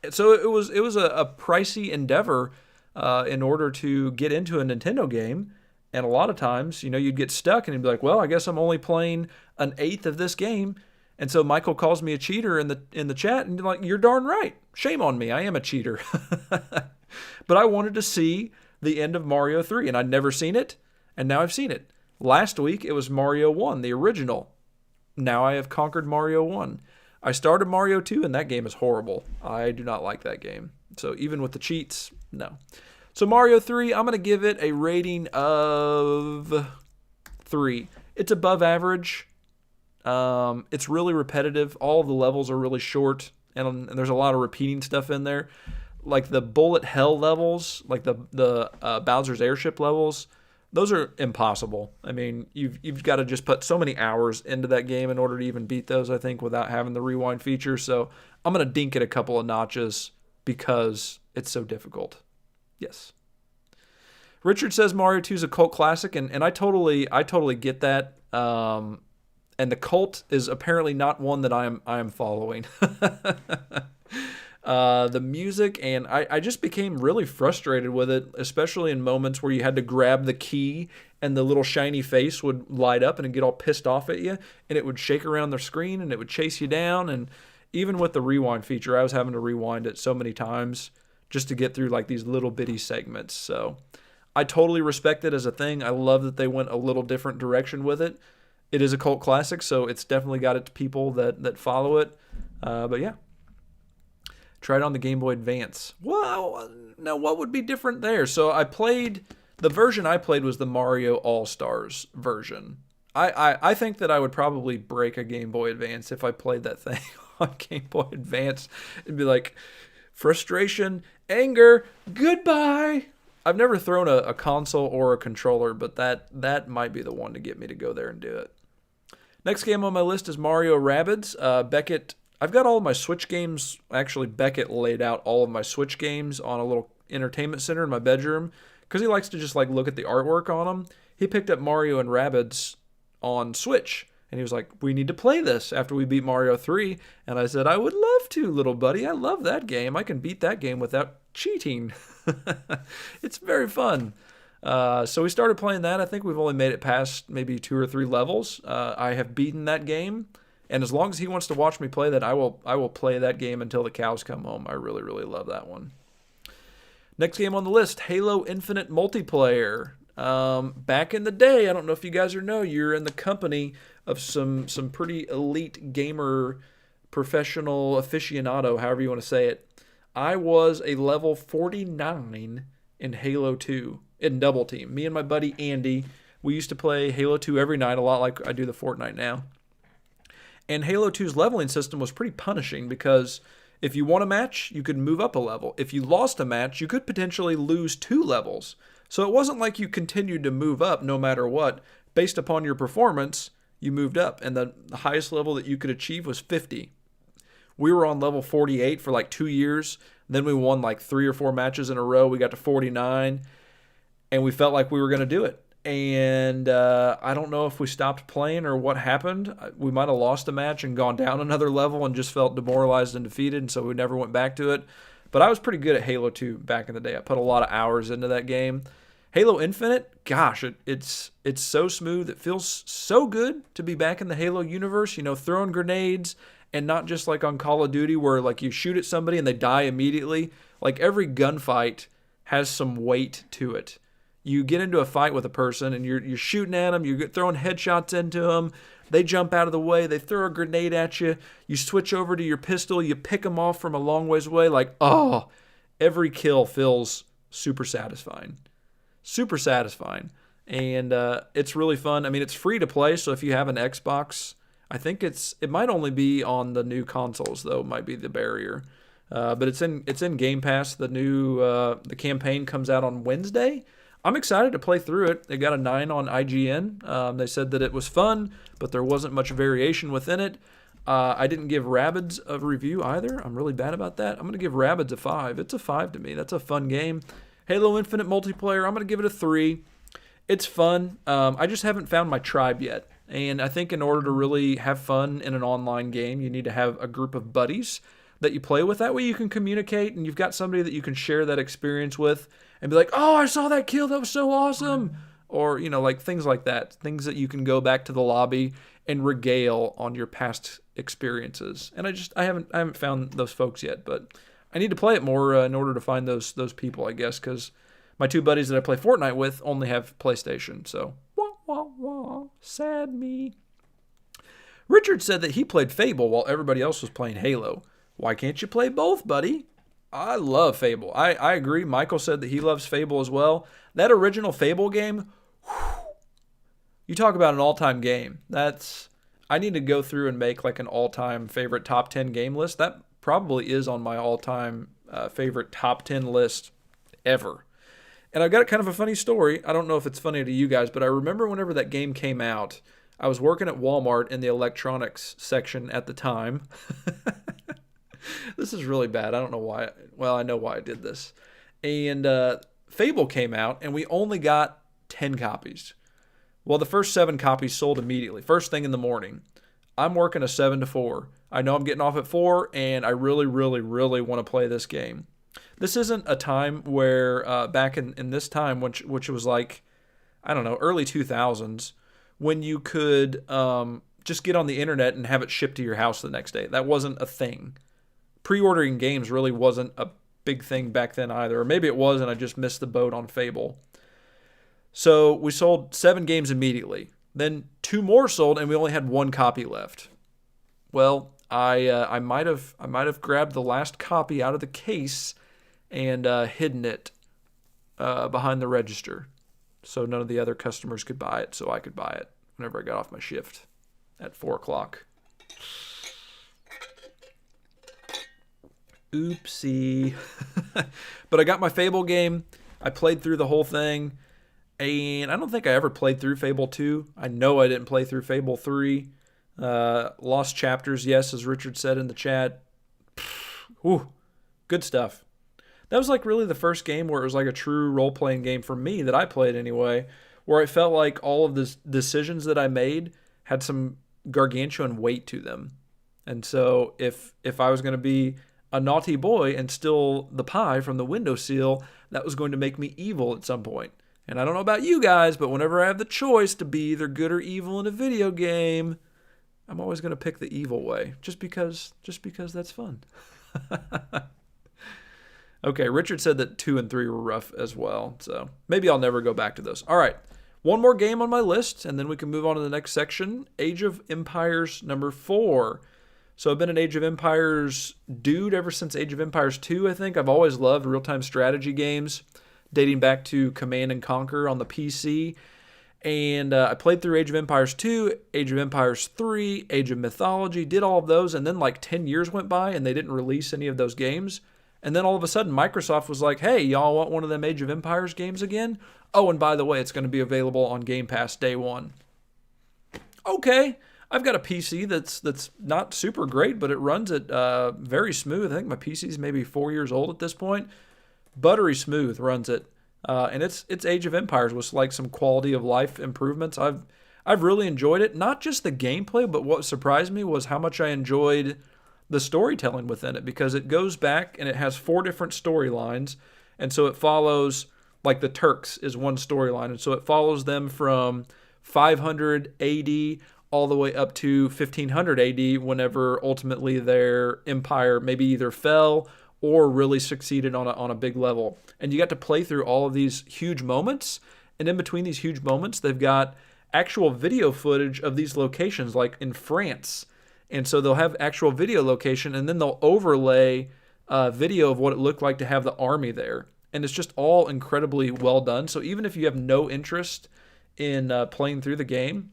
So it was a pricey endeavor in order to get into a Nintendo game. And a lot of times, you'd get stuck and you'd be like, well, I guess I'm only playing an eighth of this game. And so Michael calls me a cheater in the chat, and like, you're darn right. Shame on me. I am a cheater. But I wanted to see the end of Mario 3, and I'd never seen it, and now I've seen it. Last week, it was Mario 1, the original. Now I have conquered Mario 1. I started Mario 2, and that game is horrible. I do not like that game. So even with the cheats, no. So Mario 3, I'm going to give it a rating of 3. It's above average. It's really repetitive. All of the levels are really short, and there's a lot of repeating stuff in there. Like the bullet hell levels, like the Bowser's airship levels, those are impossible. I mean, you've got to just put so many hours into that game in order to even beat those, I think, without having the rewind feature. So I'm going to dink it a couple of notches because it's so difficult. Yes. Richard says Mario 2 is a cult classic, and I totally get that. And the cult is apparently not one that I am following. The music, and I just became really frustrated with it, especially in moments where you had to grab the key and the little shiny face would light up and it'd get all pissed off at you, and it would shake around the screen and it would chase you down. And even with the rewind feature, I was having to rewind it so many times just to get through like these little bitty segments. So I totally respect it as a thing. I love that they went a little different direction with it. It is a cult classic, so it's definitely got its people that follow it. But yeah. Tried on the Game Boy Advance. Well, now what would be different there? So the version I played was the Mario All-Stars version. I think that I would probably break a Game Boy Advance if I played that thing on Game Boy Advance. It'd be like, frustration, anger, goodbye. I've never thrown a console or a controller, but that might be the one to get me to go there and do it. Next game on my list is Mario Rabbids. Beckett, I've got all of my Switch games. Actually, Beckett laid out all of my Switch games on a little entertainment center in my bedroom because he likes to just like look at the artwork on them. He picked up Mario and Rabbids on Switch, and he was like, we need to play this after we beat Mario 3. And I said, I would love to, little buddy. I love that game. I can beat that game without cheating. It's very fun. So we started playing that. I think we've only made it past maybe 2 or 3 levels. I have beaten that game, and as long as he wants to watch me play that, I will play that game until the cows come home. I really, really love that one. Next game on the list, Halo Infinite Multiplayer. Back in the day, I don't know if you guys know, you're in the company of some pretty elite gamer, professional aficionado, however you want to say it. I was a level 49 in Halo 2 in Double Team. Me and my buddy Andy, we used to play Halo 2 every night, a lot like I do the Fortnite now. And Halo 2's leveling system was pretty punishing because if you won a match, you could move up a level. If you lost a match, you could potentially lose 2 levels. So it wasn't like you continued to move up no matter what. Based upon your performance, you moved up. And the highest level that you could achieve was 50. We were on level 48 for like 2 years. Then we won like 3 or 4 matches in a row. We got to 49. And we felt like we were going to do it. And I don't know if we stopped playing or what happened. We might have lost a match and gone down another level and just felt demoralized and defeated. And so we never went back to it. But I was pretty good at Halo 2 back in the day. I put a lot of hours into that game. Halo Infinite, gosh, it's so smooth. It feels so good to be back in the Halo universe, throwing grenades. And not just like on Call of Duty where like you shoot at somebody and they die immediately. Like every gunfight has some weight to it. You get into a fight with a person and you're shooting at them. You're throwing headshots into them. They jump out of the way. They throw a grenade at you. You switch over to your pistol. You pick them off from a long ways away. Like, oh, every kill feels super satisfying. Super satisfying. And it's really fun. I mean, it's free to play. So if you have an Xbox I think it might only be on the new consoles though, might be the barrier. But it's in Game Pass. The campaign comes out on Wednesday. I'm excited to play through it. It got a 9 on IGN. They said that it was fun, but there wasn't much variation within it. I didn't give Rabbids a review either. I'm really bad about that. I'm going to give Rabbids a 5. It's a 5 to me. That's a fun game. Halo Infinite multiplayer, I'm going to give it a 3. It's fun. I just haven't found my tribe yet. And I think in order to really have fun in an online game, you need to have a group of buddies that you play with. That way you can communicate and you've got somebody that you can share that experience with and be like, oh, I saw that kill. That was so awesome. Or, like things like that. Things that you can go back to the lobby and regale on your past experiences. And I haven't found those folks yet, but I need to play it more in order to find those people, I guess, because my 2 buddies that I play Fortnite with only have PlayStation. So, wah, wah, wah, sad me. Richard said that he played Fable while everybody else was playing Halo. Why can't you play both, buddy? I love Fable. I agree. Michael said that he loves Fable as well. That original Fable game, you talk about an all-time game. I need to go through and make like an all-time favorite top 10 game list. That probably is on my all-time favorite top 10 list ever. And I've got kind of a funny story. I don't know if it's funny to you guys, but I remember whenever that game came out, I was working at Walmart in the electronics section at the time. This is really bad. I don't know why. Well, I know why I did this. And Fable came out, and we only got 10 copies. Well, the first 7 copies sold immediately, first thing in the morning. I'm working a 7 to 4. I know I'm getting off at 4, and I really, really, really want to play this game. This isn't a time where, back in this time, which was like, I don't know, early 2000s, when you could just get on the internet and have it shipped to your house the next day. That wasn't a thing. Pre-ordering games really wasn't a big thing back then either. Or maybe it was and I just missed the boat on Fable. So we sold 7 games immediately. Then 2 more sold and we only had 1 copy left. Well, I might have grabbed the last copy out of the case and hidden it behind the register. So none of the other customers could buy it, so I could buy it whenever I got off my shift at 4 o'clock. Oopsie. But I got my Fable game. I played through the whole thing. And I don't think I ever played through Fable 2. I know I didn't play through Fable 3. Lost Chapters, yes, as Richard said in the chat. Whew, good stuff. That was like really the first game where it was like a true role-playing game for me that I played anyway, where I felt like all of the decisions that I made had some gargantuan weight to them. And so if I was going to be a naughty boy and steal the pie from the windowsill, that was going to make me evil at some point. And I don't know about you guys, but whenever I have the choice to be either good or evil in a video game, I'm always going to pick the evil way, just because that's fun. Okay, Richard said that 2 and 3 were rough as well, so maybe I'll never go back to those. All right, one more game on my list, and then we can move on to the next section. Age of Empires number 4. So I've been an Age of Empires dude ever since Age of Empires 2, I think. I've always loved real-time strategy games, dating back to Command and Conquer on the PC. And I played through Age of Empires 2, Age of Empires 3, Age of Mythology, did all of those, and then like 10 years went by and they didn't release any of those games. And then all of a sudden Microsoft was like, hey, y'all want one of them Age of Empires games again? Oh, and by the way, it's going to be available on Game Pass day 1. Okay. I've got a PC that's not super great, but it runs it very smooth. I think my PC's maybe 4 years old at this point. Buttery smooth runs it. And it's Age of Empires with like some quality of life improvements. I've really enjoyed it. Not just the gameplay, but what surprised me was how much I enjoyed the storytelling within it, because it goes back and it has 4 different storylines. And so it follows, like the Turks is one storyline. And so it follows them from 500 AD all the way up to 1500 AD, whenever ultimately their empire maybe either fell or really succeeded on a big level. And you got to play through all of these huge moments. And in between these huge moments, they've got actual video footage of these locations, like in France. And so they'll have actual video location, and then they'll overlay video of what it looked like to have the army there. And it's just all incredibly well done. So even if you have no interest in playing through the game,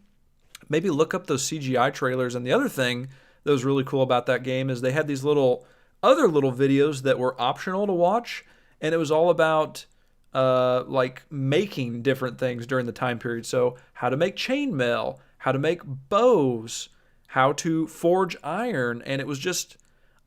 maybe look up those CGI trailers. And the other thing that was really cool about that game is they had these other little videos that were optional to watch, and it was all about like making different things during the time period. So how to make chainmail, how to make bows, how to forge iron, and it was just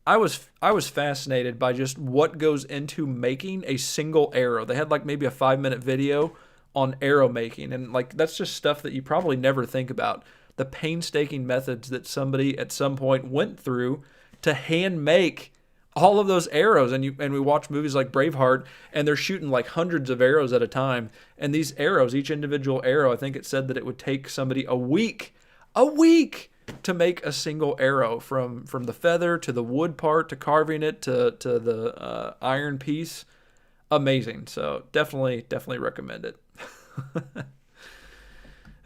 I was fascinated by just what goes into making a single arrow. They had like maybe a 5-minute video on arrow making, and like that's just stuff that you probably never think about. The painstaking methods that somebody at some point went through to hand make all of those arrows. And we watch movies like Braveheart, and they're shooting like hundreds of arrows at a time. And these arrows, each individual arrow, I think it said that it would take somebody a week to make a single arrow, from the feather to the wood part to carving it to the iron piece. Amazing. So definitely recommend it.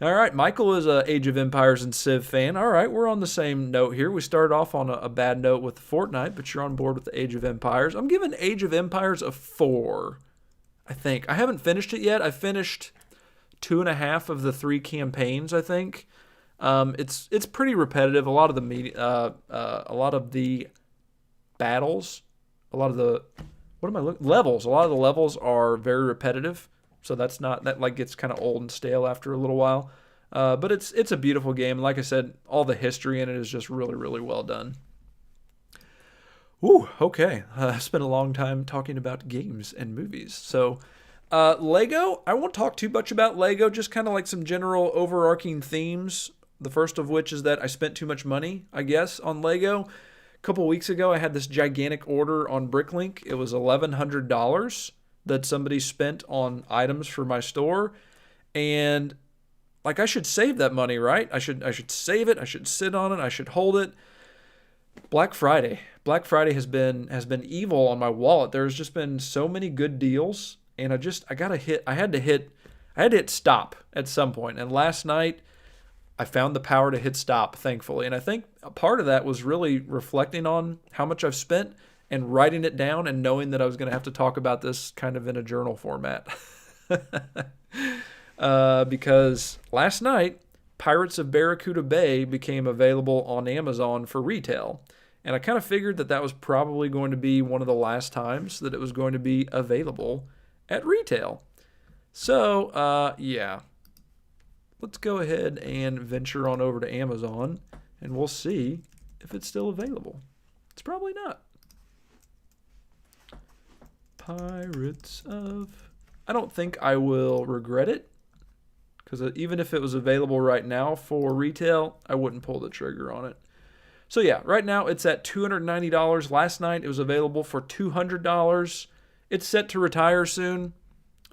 All right, Michael is a Age of Empires and Civ fan. All right, we're on the same note here. We started off on a bad note with Fortnite, but you're on board with the Age of Empires. I'm giving Age of Empires a 4, I think. I haven't finished it yet. I finished 2.5 of the 3 campaigns, I think. It's pretty repetitive. A lot of the battles, levels. A lot of the levels are very repetitive. So that like gets kind of old and stale after a little while. But it's a beautiful game. Like I said, all the history in it is just really, really well done. Ooh, okay. I've spent a long time talking about games and movies. So Lego, I won't talk too much about Lego, just kind of like some general overarching themes. The first of which is that I spent too much money, I guess, on Lego. A couple weeks ago, I had this gigantic order on Bricklink. It was $1,100 that somebody spent on items for my store, and like I should save that money, right? I should save it. I should sit on it. I should hold it. Black Friday has been evil on my wallet. There's just been so many good deals, and I had to hit stop at some point. And last night I found the power to hit stop, thankfully. And I think a part of that was really reflecting on how much I've spent and writing it down and knowing that I was going to have to talk about this kind of in a journal format. Because last night, Pirates of Barracuda Bay became available on Amazon for retail. And I kind of figured that was probably going to be one of the last times that it was going to be available at retail. So, yeah. Let's go ahead and venture on over to Amazon, and we'll see if it's still available. It's probably not. I don't think I will regret it, because even if it was available right now for retail, I wouldn't pull the trigger on it. So yeah, right now it's at $290. Last night it was available for $200. It's set to retire soon,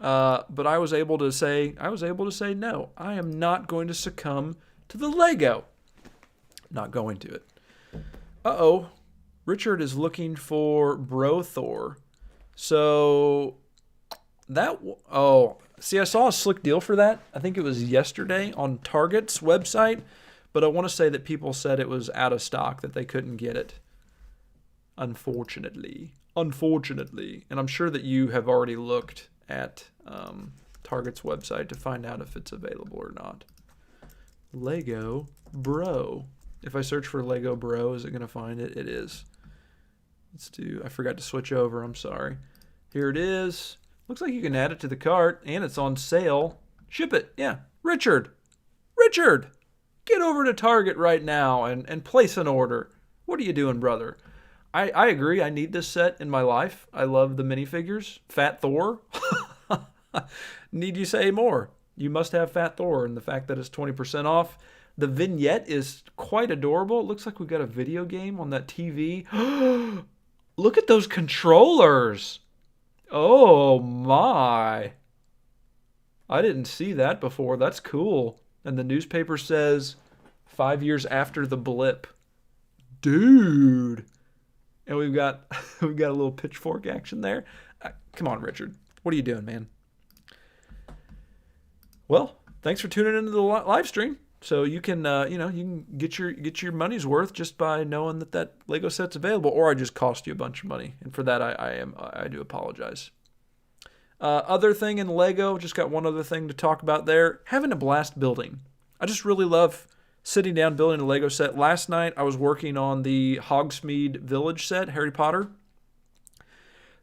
but I was able to say no. I am not going to succumb to the Lego. Not going to it. Uh-oh. Richard is looking for Bro Thor. So I saw a slick deal for that. I think it was yesterday on Target's website, but I want to say that people said it was out of stock, that they couldn't get it. Unfortunately. And I'm sure that you have already looked at Target's website to find out if it's available or not. Lego Bro. If I search for Lego Bro, is it going to find it? It is. I forgot to switch over. I'm sorry. Here it is. Looks like you can add it to the cart, and it's on sale. Ship it. Yeah. Richard, get over to Target right now and place an order. What are you doing, brother? I agree. I need this set in my life. I love the minifigures. Fat Thor. Need you say more? You must have Fat Thor, and the fact that it's 20% off. The vignette is quite adorable. It looks like we got a video game on that TV. Look at those controllers. Oh my. I didn't see that before. That's cool. And the newspaper says 5 years after the blip. Dude. And we've got a little pitchfork action there. Come on, Richard. What are you doing, man? Well, thanks for tuning into the live stream. So you can, you can get your money's worth just by knowing that Lego set's available, or I just cost you a bunch of money, and for that I do apologize. Other thing in Lego, just got one other thing to talk about there. Having a blast building. I just really love sitting down building a Lego set. Last night I was working on the Hogsmeade Village set, Harry Potter.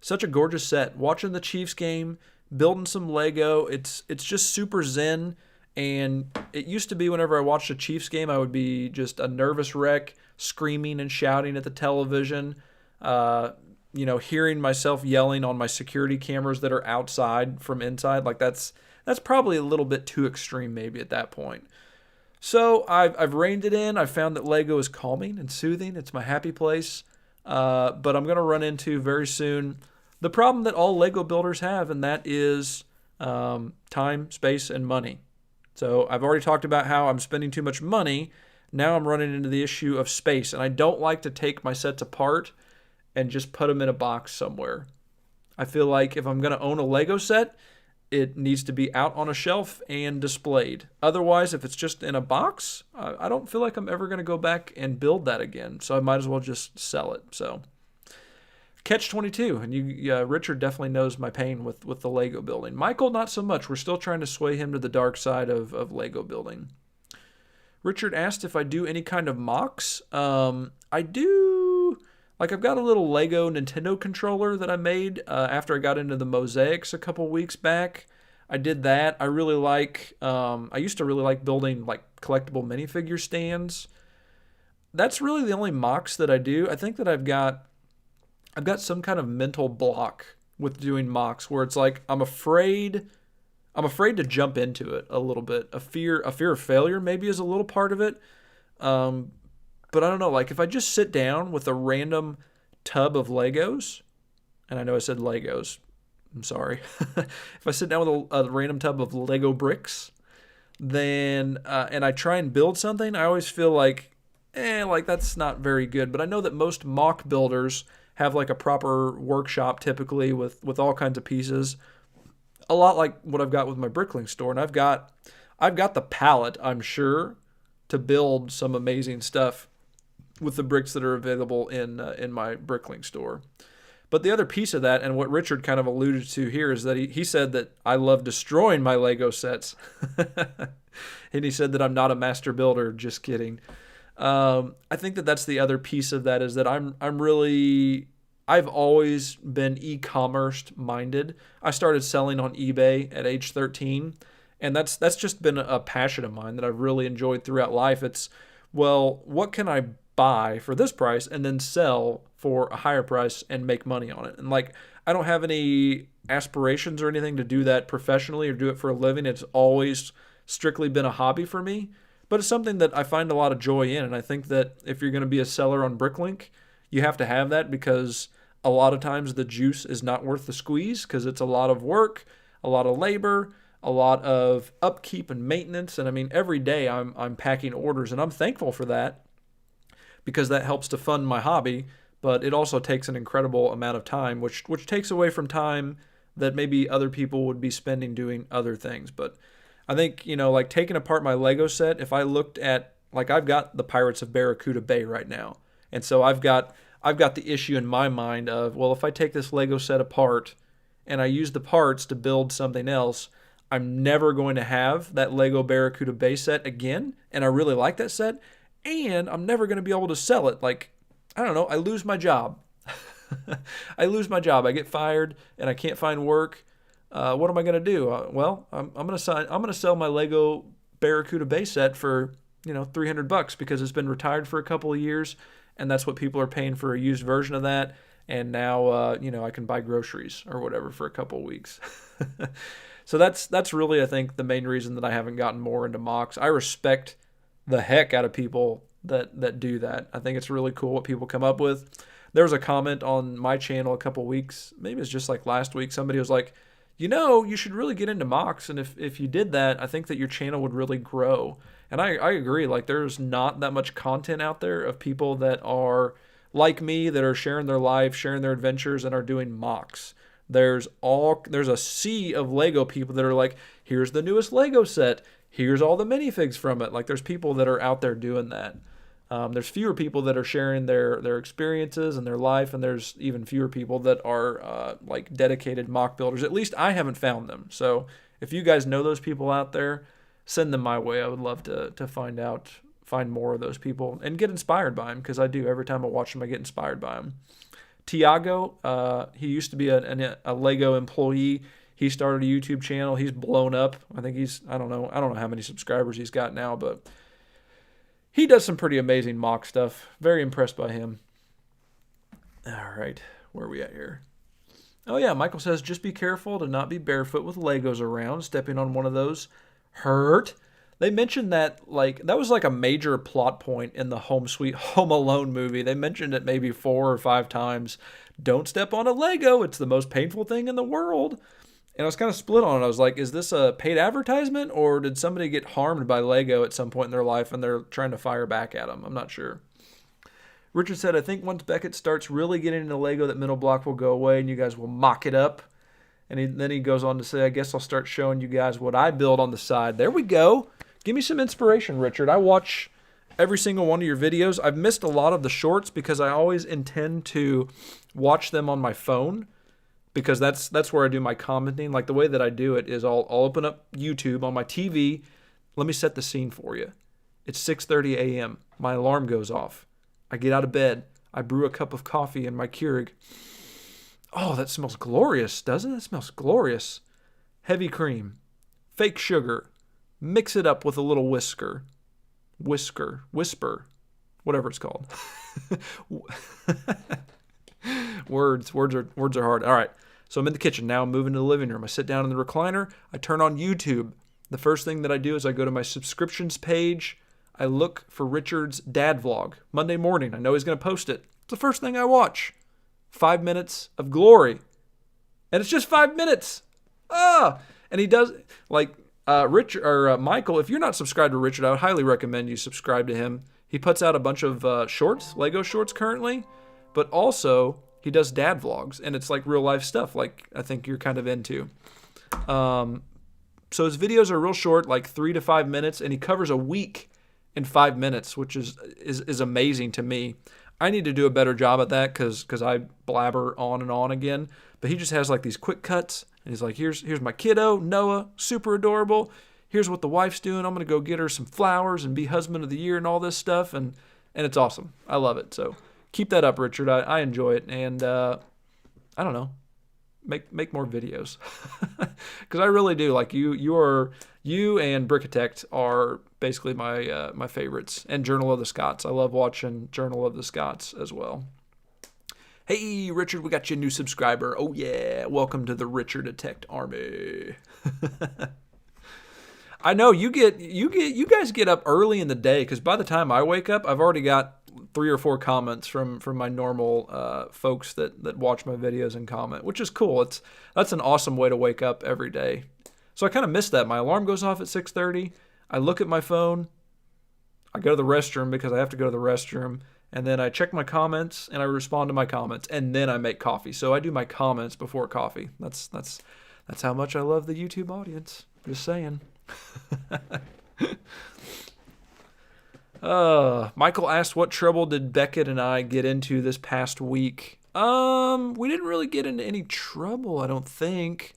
Such a gorgeous set. Watching the Chiefs game, building some Lego. It's just super zen. And it used to be whenever I watched a Chiefs game, I would be just a nervous wreck, screaming and shouting at the television. Hearing myself yelling on my security cameras that are outside from inside. Like that's probably a little bit too extreme maybe at that point. So I've reined it in. I've found that Lego is calming and soothing. It's my happy place. But I'm going to run into very soon the problem that all Lego builders have, and that is time, space, and money. So I've already talked about how I'm spending too much money. Now I'm running into the issue of space, and I don't like to take my sets apart and just put them in a box somewhere. I feel like if I'm going to own a Lego set, it needs to be out on a shelf and displayed. Otherwise, if it's just in a box, I don't feel like I'm ever going to go back and build that again. So I might as well just sell it. So Catch-22, and Richard definitely knows my pain with the Lego building. Michael, not so much. We're still trying to sway him to the dark side of Lego building. Richard asked if I do any kind of mocks. I do. Like, I've got a little Lego Nintendo controller that I made after I got into the mosaics a couple weeks back. I did that. I really like. I used to really like building like collectible minifigure stands. That's really the only mocks that I do. I think that I've got some kind of mental block with doing mocks where it's like I'm afraid to jump into it a little bit. A fear of failure maybe is a little part of it. But I don't know, like if I just sit down with a random tub of Legos, and I know I said Legos, I'm sorry. If I sit down with a random tub of Lego bricks, then and I try and build something, I always feel like that's not very good. But I know that most mock builders have like a proper workshop typically with all kinds of pieces. A lot like what I've got with my brickling store, and I've got the palette, I'm sure, to build some amazing stuff with the bricks that are available in my brickling store. But the other piece of that, and what Richard kind of alluded to here, is that he said that I love destroying my Lego sets. And he said that I'm not a master builder. Just kidding. I think that that's the other piece of that, is that I've always been e-commerce minded. I started selling on eBay at age 13, and that's just been a passion of mine that I've really enjoyed throughout life. It's, well, what can I buy for this price and then sell for a higher price and make money on it? And like, I don't have any aspirations or anything to do that professionally or do it for a living. It's always strictly been a hobby for me, but it's something that I find a lot of joy in. And I think that if you're going to be a seller on Bricklink, you have to have that, because a lot of times the juice is not worth the squeeze, because it's a lot of work, a lot of labor, a lot of upkeep and maintenance. And I mean, every day I'm packing orders, and I'm thankful for that, because that helps to fund my hobby, but it also takes an incredible amount of time, which takes away from time that maybe other people would be spending doing other things. But I think, like taking apart my Lego set, if I looked at, like, I've got the Pirates of Barracuda Bay right now. And so I've got the issue in my mind of, well, if I take this Lego set apart and I use the parts to build something else, I'm never going to have that Lego Barracuda Bay set again. And I really like that set. And I'm never going to be able to sell it. Like, I don't know, I lose my job. I lose my job. I get fired and I can't find work. What am I going to do? I'm going to sell my Lego Barracuda Bay set for, $300 because it's been retired for a couple of years, and that's what people are paying for a used version of that. And now, I can buy groceries or whatever for a couple of weeks. So that's really, I think, the main reason that I haven't gotten more into mocks. I respect the heck out of people that do that. I think it's really cool what people come up with. There was a comment on my channel a couple weeks, maybe it's just like last week. Somebody was like, you should really get into mocks, and if you did that, I think that your channel would really grow. And I agree. Like, there's not that much content out there of people that are like me, that are sharing their life, sharing their adventures, and are doing mocks. There's a sea of Lego people that are like, here's the newest Lego set, here's all the minifigs from it. Like, there's people that are out there doing that. There's fewer people that are sharing their experiences and their life, and there's even fewer people that are like dedicated mock builders. At least I haven't found them. So if you guys know those people out there, send them my way. I would love to find out find more of those people and get inspired by them, because I do. Every time I watch them, I get inspired by them. Tiago, he used to be a Lego employee. He started a YouTube channel. He's blown up. I think I don't know how many subscribers he's got now, but he does some pretty amazing mock stuff. Very impressed by him. All right, where are we at here? Oh yeah, Michael says, just be careful to not be barefoot with Legos around. Stepping on one of those hurt. They mentioned that, that was like a major plot point in the Home Sweet Home Alone movie. They mentioned it maybe 4 or 5 times. Don't step on a Lego. It's the most painful thing in the world. And I was kind of split on it. I was like, is this a paid advertisement, or did somebody get harmed by Lego at some point in their life and they're trying to fire back at them? I'm not sure. Richard said, I think once Beckett starts really getting into Lego, that mental block will go away and you guys will mock it up. And then he goes on to say, I guess I'll start showing you guys what I build on the side. There we go. Give me some inspiration, Richard. I watch every single one of your videos. I've missed a lot of the shorts because I always intend to watch them on my phone, because that's where I do my commenting. Like, the way that I do it is I'll open up YouTube on my TV. Let me set the scene for you. It's 6:30 a.m. My alarm goes off. I get out of bed. I brew a cup of coffee in my Keurig. Oh, that smells glorious, doesn't it? It smells glorious. Heavy cream, fake sugar. Mix it up with a little whisper, whatever it's called. Words are hard. All right. So I'm in the kitchen now. I'm moving to the living room. I sit down in the recliner. I turn on YouTube. The first thing that I do is I go to my subscriptions page. I look for Richard's dad vlog. Monday morning. I know he's going to post it. It's the first thing I watch. 5 minutes of glory. And it's just 5 minutes. And he does, Richard or Michael, if you're not subscribed to Richard, I would highly recommend you subscribe to him. He puts out a bunch of shorts, Lego shorts currently, but also he does dad vlogs, and it's like real life stuff, like I think you're kind of into. So his videos are real short, like 3 to 5 minutes, and he covers a week in 5 minutes, which is amazing to me. I need to do a better job at that because I blabber on and on again. But he just has like these quick cuts. And he's like, here's my kiddo, Noah, super adorable. Here's what the wife's doing. I'm going to go get her some flowers and be husband of the year and all this stuff. And it's awesome. I love it. So keep that up, Richard. I enjoy it. And I don't know, make more videos. Because I really do. Like you and Brickitect are basically my favorites. And Journal of the Scots. I love watching Journal of the Scots as well. Hey, Richard, we got you a new subscriber. Oh, yeah. Welcome to the Richard Detect Army. I know you guys get up early in the day, because by the time I wake up, I've already got 3 or 4 comments from my normal folks that watch my videos and comment, which is cool. That's an awesome way to wake up every day. So I kind of missed that. My alarm goes off at 6:30. I look at my phone. I go to the restroom because I have to go to the restroom. And then I check my comments and I respond to my comments, and then I make coffee. So I do my comments before coffee. That's how much I love the YouTube audience. Just saying. Michael asked, what trouble did Beckett and I get into this past week? We didn't really get into any trouble, I don't think.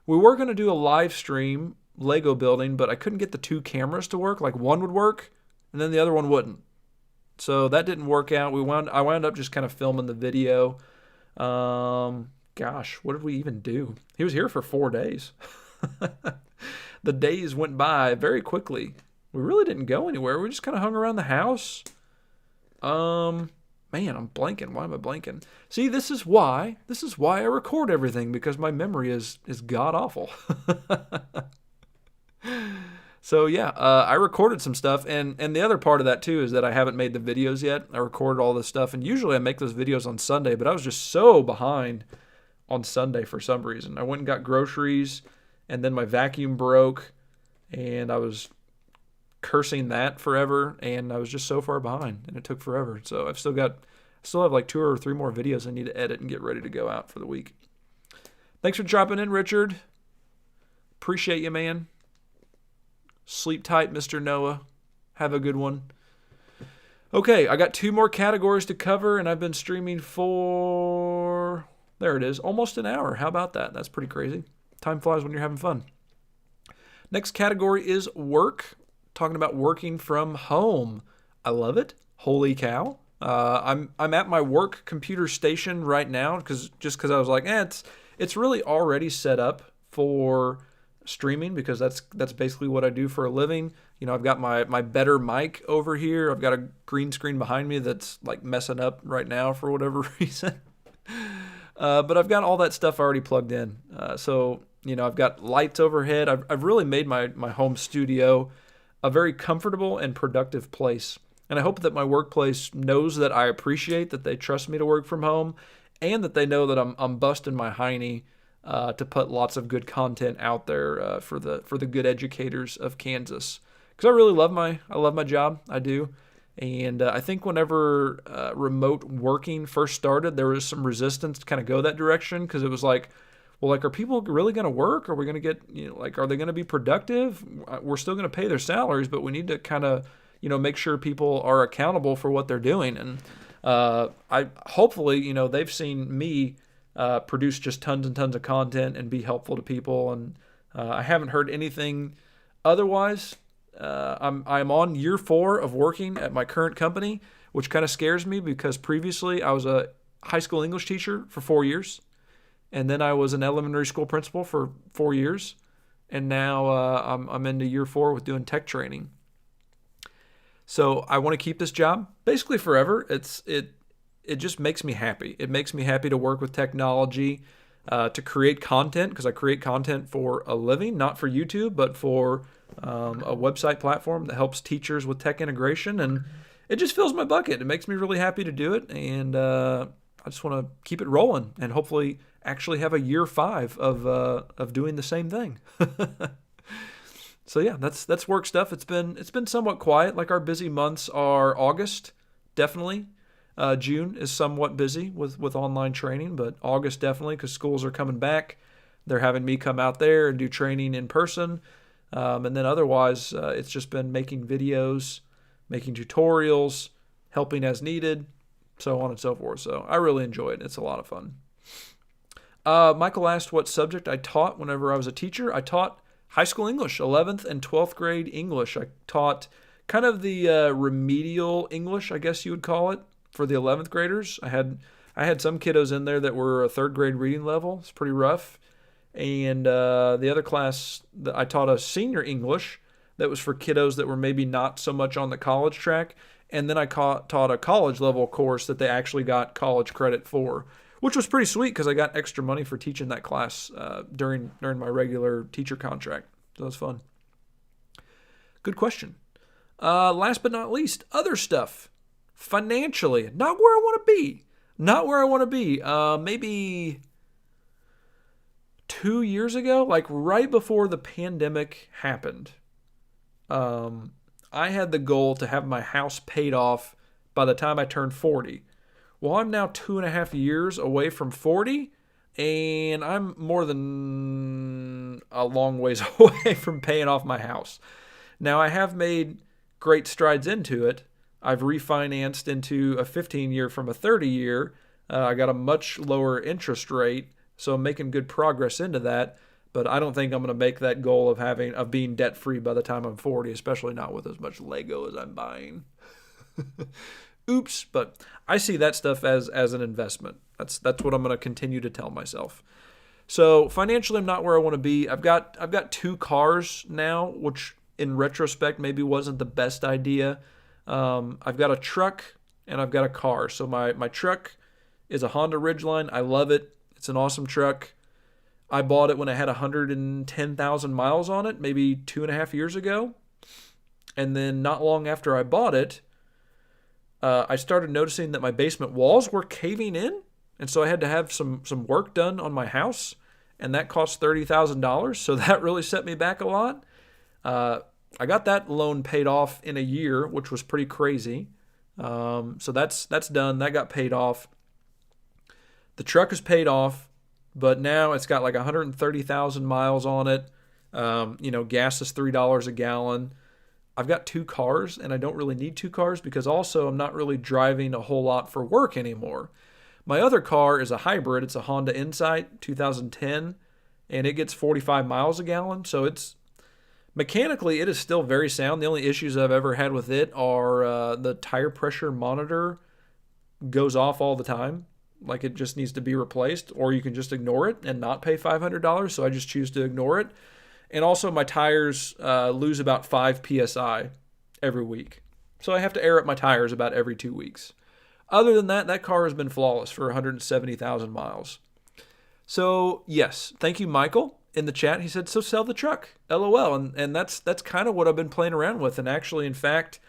We were going to do a live stream Lego building, but I couldn't get the 2 cameras to work. Like, one would work and then the other one wouldn't. So that didn't work out. I wound up just kind of filming the video. Gosh, what did we even do? He was here for 4 days. The days went by very quickly. We really didn't go anywhere. We just kind of hung around the house. Man, I'm blanking. Why am I blanking? See, this is why I record everything, because my memory is god awful. So yeah, I recorded some stuff, and the other part of that too is that I haven't made the videos yet. I recorded all this stuff, and usually I make those videos on Sunday, but I was just so behind on Sunday for some reason. I went and got groceries, and then my vacuum broke, and I was cursing that forever, and I was just so far behind, and it took forever. So I still have like 2 or 3 more videos I need to edit and get ready to go out for the week. Thanks for dropping in, Richard. Appreciate you, man. Sleep tight, Mr. Noah. Have a good one. Okay, I got 2 more categories to cover, and I've been streaming for, there it is, almost an hour. How about that? That's pretty crazy. Time flies when you're having fun. Next category is work. Talking about working from home. I love it. Holy cow. I'm at my work computer station right now because I was like, it's really already set up for streaming because that's basically what I do for a living. I've got my better mic over here. I've got a green screen behind me that's like messing up right now for whatever reason. But I've got all that stuff already plugged in. So I've got lights overhead. I've really made my home studio a very comfortable and productive place. And I hope that my workplace knows that I appreciate that they trust me to work from home, and that they know that I'm busting my hiney to put lots of good content out there for the good educators of Kansas. Because I really love my job. I do. And I think whenever remote working first started, there was some resistance to kind of go that direction, because it was like, well, like, are people really going to work? Are we going to get, are they going to be productive? We're still going to pay their salaries, but we need to kind of, make sure people are accountable for what they're doing. And I hopefully, they've seen me produce just tons and tons of content and be helpful to people. And I haven't heard anything otherwise. I'm on year 4 of working at my current company, which kind of scares me because previously I was a high school English teacher for 4 years. And then I was an elementary school principal for 4 years. And now I'm into year 4 with doing tech training. So I want to keep this job basically forever. It just makes me happy. It makes me happy to work with technology, to create content, because I create content for a living, not for YouTube, but for a website platform that helps teachers with tech integration. And it just fills my bucket. It makes me really happy to do it. And I just want to keep it rolling and hopefully actually have a year 5 of doing the same thing. So yeah, that's work stuff. It's been somewhat quiet. Like, our busy months are August, definitely. June is somewhat busy with online training, but August definitely, because schools are coming back. They're having me come out there and do training in person. And then otherwise, it's just been making videos, making tutorials, helping as needed, so on and so forth. So I really enjoy it. It's a lot of fun. Michael asked what subject I taught whenever I was a teacher. I taught high school English, 11th and 12th grade English. I taught kind of the remedial English, I guess you would call it, for the 11th graders. I had some kiddos in there that were a 3rd grade reading level. It's pretty rough. And the other class, I taught a senior English that was for kiddos that were maybe not so much on the college track. And then I taught a college level course that they actually got college credit for, which was pretty sweet because I got extra money for teaching that class during my regular teacher contract. So it was fun. Good question. Last but not least, other stuff. Financially, not where I want to be. Not where I want to be. Maybe 2 years ago, like right before the pandemic happened, I had the goal to have my house paid off by the time I turned 40. Well, I'm now 2.5 years away from 40, and I'm more than a long ways away from paying off my house. Now, I have made great strides into it. I've refinanced into a 15-year from a 30-year. I got a much lower interest rate, so I'm making good progress into that. But I don't think I'm going to make that goal of being debt-free by the time I'm 40, especially not with as much Lego as I'm buying. Oops, but I see that stuff as an investment. That's what I'm going to continue to tell myself. So financially, I'm not where I want to be. I've got 2 cars now, which in retrospect maybe wasn't the best idea. I've got a truck and I've got a car. So my truck is a Honda Ridgeline. I love it. It's an awesome truck. I bought it when I had 110,000 miles on it, maybe 2.5 years ago. And then not long after I bought it, I started noticing that my basement walls were caving in. And so I had to have some work done on my house. And that cost $30,000. So that really set me back a lot. I got that loan paid off in a year, which was pretty crazy. So that's done. That got paid off. The truck is paid off, but now it's got like 130,000 miles on it. Gas is $3 a gallon. I've got 2 cars, and I don't really need 2 cars because also I'm not really driving a whole lot for work anymore. My other car is a hybrid. It's a Honda Insight 2010, and it gets 45 miles a gallon. So it's Mechanically, it is still very sound. The only issues I've ever had with it are the tire pressure monitor goes off all the time. Like it just needs to be replaced, or you can just ignore it and not pay $500. So I just choose to ignore it. And also, my tires lose about 5 psi every week. So I have to air up my tires about every 2 weeks. Other than that, that car has been flawless for 170,000 miles. So, yes, thank you, Michael, in the chat. He said, so sell the truck, LOL. And that's kind of what I've been playing around with. And actually, in fact,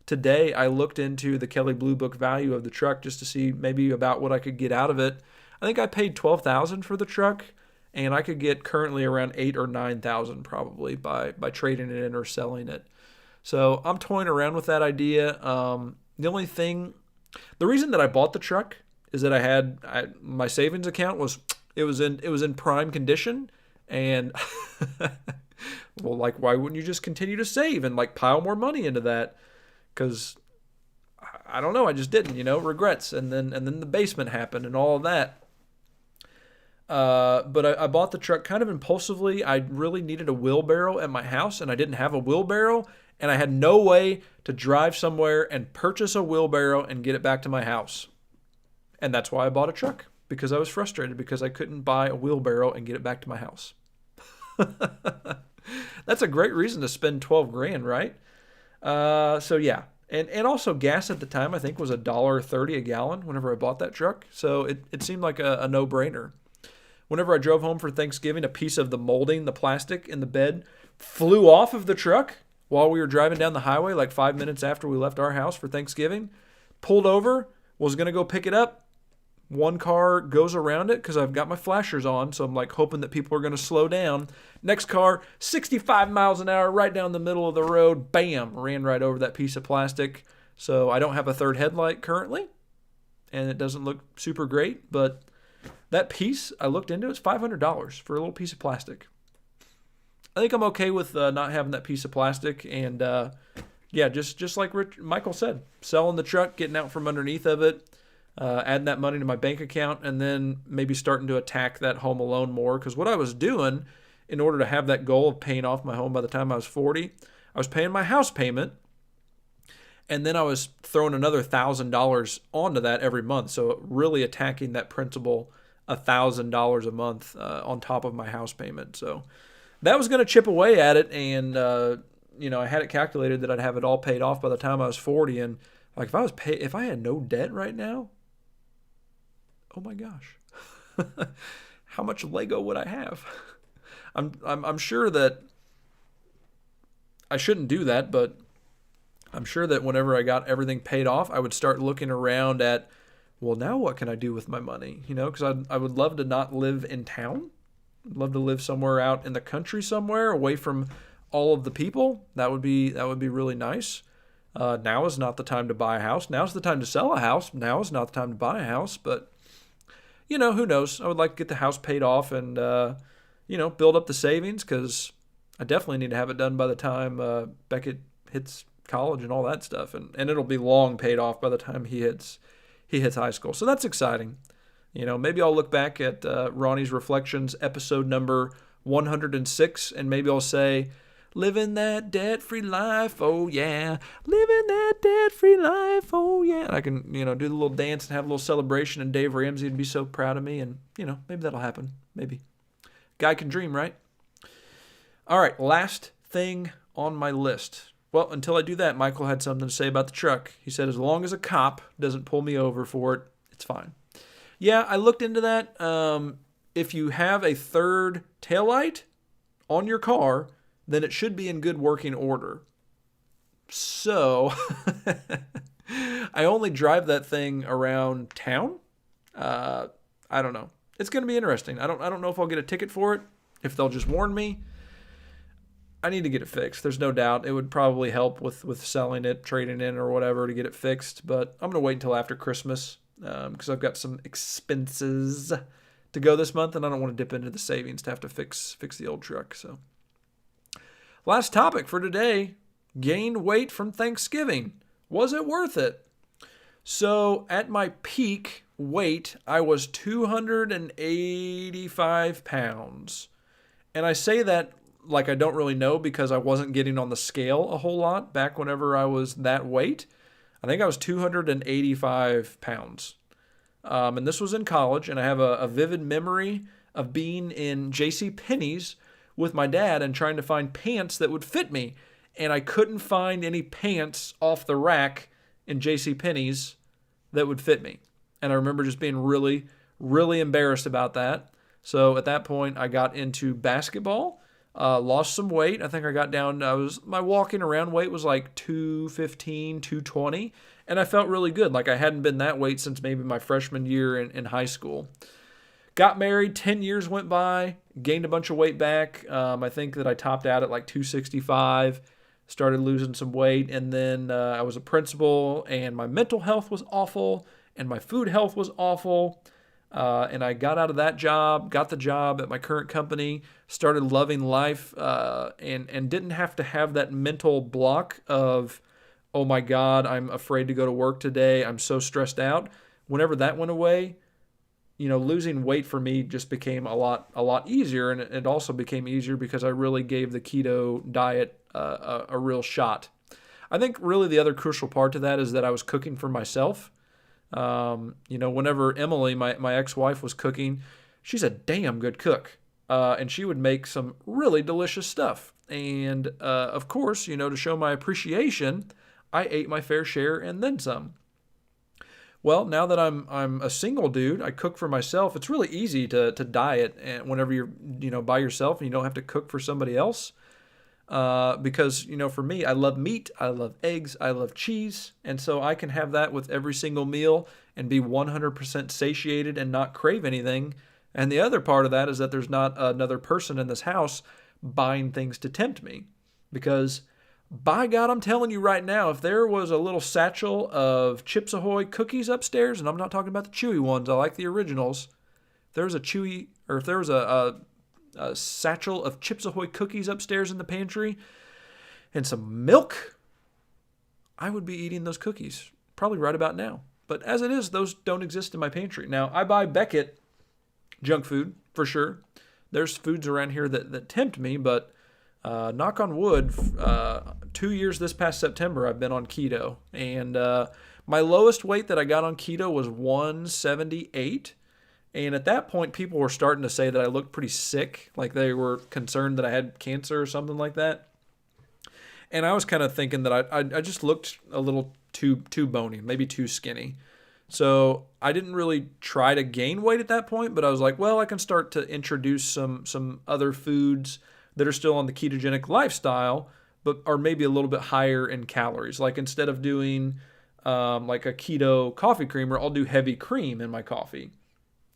today I looked into the Kelley Blue Book value of the truck just to see maybe about what I could get out of it. I think I paid $12,000 for the truck, and I could get currently around $8,000 or $9,000 probably by trading it in or selling it. So I'm toying around with that idea. The reason that I bought the truck is that my savings account was in prime condition, and well, like, why wouldn't you just continue to save and like pile more money into that? Because I don't know, I just didn't, regrets, and then the basement happened and all of that. But I bought the truck kind of impulsively. I really needed a wheelbarrow at my house, and I didn't have a wheelbarrow, and I had no way to drive somewhere and purchase a wheelbarrow and get it back to my house. And that's why I bought a truck, because I was frustrated because I couldn't buy a wheelbarrow and get it back to my house. That's a great reason to spend $12,000, right? So yeah. And also gas at the time, I think, was $1.30 a gallon whenever I bought that truck. So it seemed like a no-brainer. Whenever I drove home for Thanksgiving, a piece of the molding, the plastic in the bed, flew off of the truck while we were driving down the highway, like 5 minutes after we left our house for Thanksgiving. Pulled over, was going to go pick it up. One car goes around it because I've got my flashers on, so I'm like hoping that people are going to slow down. Next car, 65 miles an hour, right down the middle of the road, bam, ran right over that piece of plastic. So I don't have a third headlight currently, and it doesn't look super great, but that piece I looked into, it's $500 for a little piece of plastic. I think I'm okay with not having that piece of plastic, and yeah, just like Michael said, selling the truck, getting out from underneath of it, adding that money to my bank account, and then maybe starting to attack that home alone more. Because what I was doing in order to have that goal of paying off my home by the time I was 40, I was paying my house payment, and then I was throwing another $1,000 onto that every month. So really attacking that principal $1,000 a month on top of my house payment. So that was going to chip away at it, and I had it calculated that I'd have it all paid off by the time I was 40. And like if I had no debt right now, oh my gosh, how much Lego would I have? I'm sure that I shouldn't do that, but I'm sure that whenever I got everything paid off, I would start looking around at, well, now what can I do with my money? Because I would love to not live in town. I'd love to live somewhere out in the country somewhere, away from all of the people. That would be really nice. Now is not the time to buy a house. Now is the time to sell a house. Now is not the time to buy a house. But, who knows? I would like to get the house paid off and, build up the savings, because I definitely need to have it done by the time Beckett hits college and all that stuff. And it'll be long paid off by the time he hits high school. So that's exciting. Maybe I'll look back at Ronnie's Reflections episode number 106, and maybe I'll say, living that debt-free life, oh yeah. Living that debt-free life, oh yeah. And I can, do the little dance and have a little celebration, and Dave Ramsey would be so proud of me, and, maybe that'll happen. Maybe. Guy can dream, right? All right, last thing on my list. Well, until I do that, Michael had something to say about the truck. He said, as long as a cop doesn't pull me over for it, it's fine. Yeah, I looked into that. If you have a third taillight on your car, then it should be in good working order. So, I only drive that thing around town. I don't know. It's going to be interesting. I don't know if I'll get a ticket for it, if they'll just warn me. I need to get it fixed. There's no doubt. It would probably help with selling it, trading in, or whatever to get it fixed. But I'm going to wait until after Christmas because I've got some expenses to go this month, and I don't want to dip into the savings to have to fix the old truck. So, last topic for today: gained weight from Thanksgiving. Was it worth it? So at my peak weight, I was 285 pounds. And I say that like I don't really know because I wasn't getting on the scale a whole lot back whenever I was that weight. I think I was 285 pounds. And this was in college, and I have a vivid memory of being in J.C. Penney's with my dad and trying to find pants that would fit me. And I couldn't find any pants off the rack in J.C. Penney's that would fit me. And I remember just being really, really embarrassed about that. So at that point, I got into basketball, lost some weight. I think I got down, my walking around weight was like 215, 220. And I felt really good. Like I hadn't been that weight since maybe my freshman year in high school. Got married, 10 years went by, gained a bunch of weight back. I think that I topped out at like 265, started losing some weight. And then I was a principal and my mental health was awful and my food health was awful. And I got out of that job, got the job at my current company, started loving life, and didn't have to have that mental block of, oh my God, I'm afraid to go to work today. I'm so stressed out. Whenever that went away, losing weight for me just became a lot easier. And it also became easier because I really gave the keto diet a real shot. I think really the other crucial part to that is that I was cooking for myself. Whenever Emily, my ex-wife, was cooking, she's a damn good cook. And she would make some really delicious stuff. And, of course, to show my appreciation, I ate my fair share and then some. Well, now that I'm a single dude, I cook for myself. It's really easy to diet and whenever you're, by yourself and you don't have to cook for somebody else. Because, for me, I love meat, I love eggs, I love cheese. And so I can have that with every single meal and be 100% satiated and not crave anything. And the other part of that is that there's not another person in this house buying things to tempt me. Because by God, I'm telling you right now, if there was a little satchel of Chips Ahoy cookies upstairs, and I'm not talking about the chewy ones, I like the originals. If there was a satchel of Chips Ahoy cookies upstairs in the pantry and some milk, I would be eating those cookies probably right about now. But as it is, those don't exist in my pantry. Now, I buy Beckett junk food for sure. There's foods around here that tempt me, but knock on wood, 2 years this past September, I've been on keto. And my lowest weight that I got on keto was 178. And at that point, people were starting to say that I looked pretty sick, like they were concerned that I had cancer or something like that. And I was kind of thinking that I just looked a little too bony, maybe too skinny. So I didn't really try to gain weight at that point, but I was like, well, I can start to introduce some other foods that are still on the ketogenic lifestyle, but are maybe a little bit higher in calories. Like instead of doing like a keto coffee creamer, I'll do heavy cream in my coffee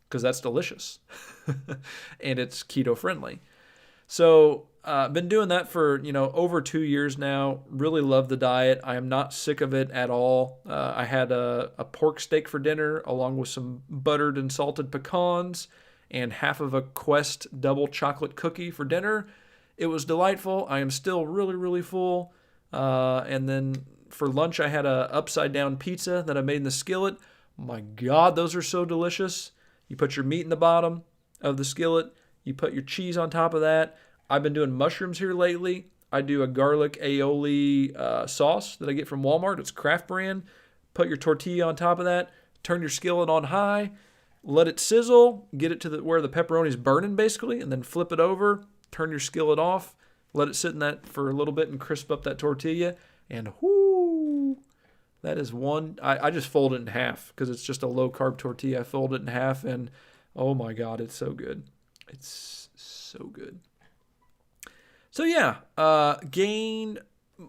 because that's delicious and it's keto friendly. So I've been doing that for, over 2 years now. Really love the diet. I am not sick of it at all. I had a pork steak for dinner along with some buttered and salted pecans and half of a Quest double chocolate cookie for dinner. It was delightful. I am still really, really full. And then for lunch, I had a upside down pizza that I made in the skillet. My God, those are so delicious. You put your meat in the bottom of the skillet. You put your cheese on top of that. I've been doing mushrooms here lately. I do a garlic aioli sauce that I get from Walmart. It's Kraft brand. Put your tortilla on top of that. Turn your skillet on high. Let it sizzle. Get it to where the pepperoni's burning basically. And then flip it over. Turn your skillet off. Let it sit in that for a little bit and crisp up that tortilla. And whoo, that is one. I just fold it in half because it's just a low carb tortilla. I fold it in half and oh my God, it's so good. It's so good. So yeah, gained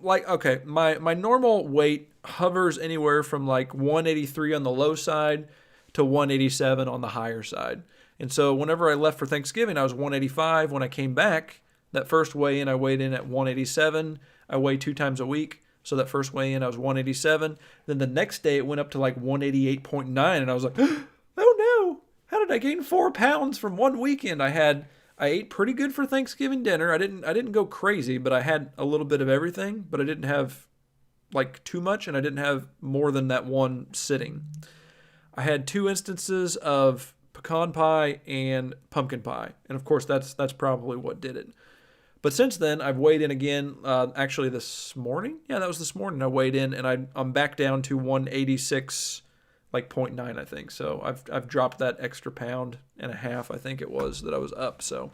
okay, my normal weight hovers anywhere from like 183 on the low side to 187 on the higher side. And so whenever I left for Thanksgiving, I was 185. When I came back, that first weigh-in, I weighed in at 187. I weigh 2 times a week. So that first weigh-in, I was 187. Then the next day, it went up to like 188.9. And I was like, oh no, how did I gain 4 pounds from one weekend? I ate pretty good for Thanksgiving dinner. I didn't go crazy, but I had a little bit of everything. But I didn't have like too much, and I didn't have more than that one sitting. I had 2 instances of pecan pie and pumpkin pie. And of course, that's probably what did it. But since then, I've weighed in again. Actually, this morning. Yeah, that was this morning. I weighed in, and I'm back down to 186, like 0.9, I think. So I've dropped that extra pound and a half, I think it was, that I was up. So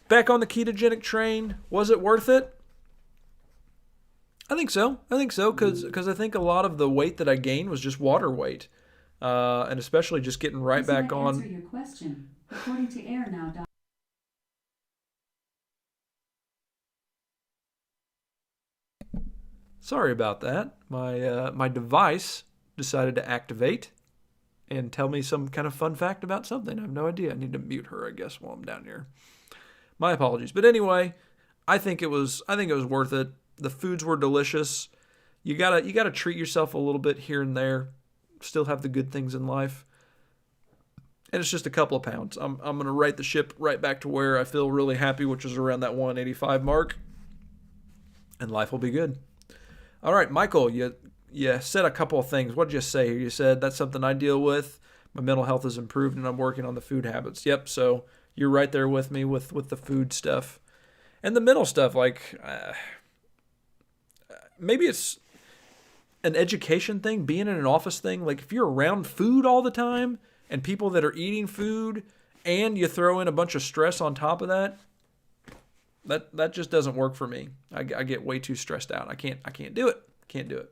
back on the ketogenic train. Was it worth it? I think so. Because I think a lot of the weight that I gained was just water weight, and especially just getting right back on. Answer your question. According to airnow. Sorry about that. My device decided to activate and tell me some kind of fun fact about something. I have no idea. I need to mute her, I guess, while I'm down here. My apologies. But anyway, I think it was worth it. The foods were delicious. You gotta treat yourself a little bit here and there. Still have the good things in life. And it's just a couple of pounds. I'm gonna right the ship right back to where I feel really happy, which is around that 185 mark. And life will be good. All right, Michael, you said a couple of things. What did you say here? You said that's something I deal with. My mental health has improved, and I'm working on the food habits. Yep, so you're right there with me with the food stuff. And the mental stuff, like maybe it's an education thing, being in an office thing. Like if you're around food all the time and people that are eating food and you throw in a bunch of stress on top of that, that just doesn't work for me. I get way too stressed out. I can't do it. Can't do it.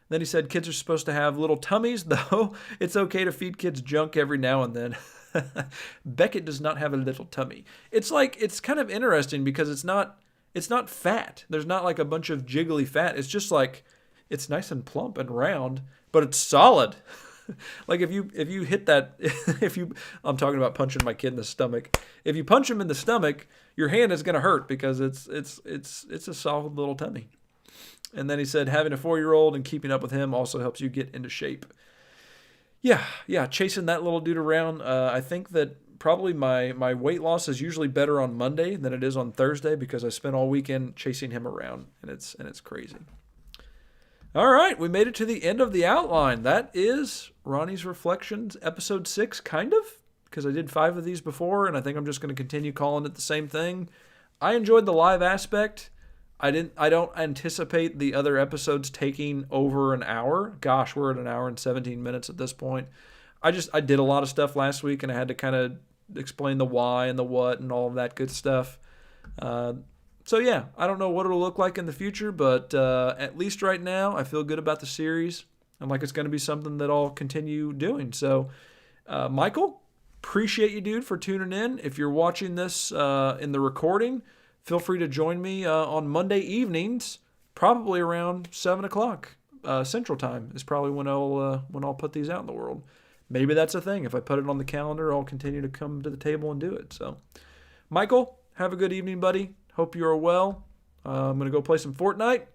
Then he said kids are supposed to have little tummies, though it's okay to feed kids junk every now and then. Beckett does not have a little tummy. It's kind of interesting because it's not fat. There's not like a bunch of jiggly fat. It's just like it's nice and plump and round, but it's solid. Like if you hit that, I'm talking about punching my kid in the stomach. If you punch him in the stomach, your hand is gonna hurt because it's a solid little tummy. And then he said having a 4-year-old and keeping up with him also helps you get into shape. Yeah, chasing that little dude around. I think that probably my weight loss is usually better on Monday than it is on Thursday because I spent all weekend chasing him around, and it's crazy. All right, we made it to the end of the outline. That is Ronnie's Reflections, episode 6, kind of, because I did 5 of these before, and I think I'm just going to continue calling it the same thing. I enjoyed the live aspect. I don't anticipate the other episodes taking over an hour. Gosh, we're at an hour and 17 minutes at this point. I did a lot of stuff last week, and I had to kind of explain the why and the what and all of that good stuff. So yeah, I don't know what it'll look like in the future, but at least right now, I feel good about the series and like it's going to be something that I'll continue doing. So, Michael, appreciate you, dude, for tuning in. If you're watching this in the recording, feel free to join me on Monday evenings, probably around 7 o'clock Central Time is probably when I'll put these out in the world. Maybe that's a thing. If I put it on the calendar, I'll continue to come to the table and do it. So, Michael, have a good evening, buddy. Hope you are well. I'm going to go play some Fortnite.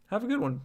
Have a good one.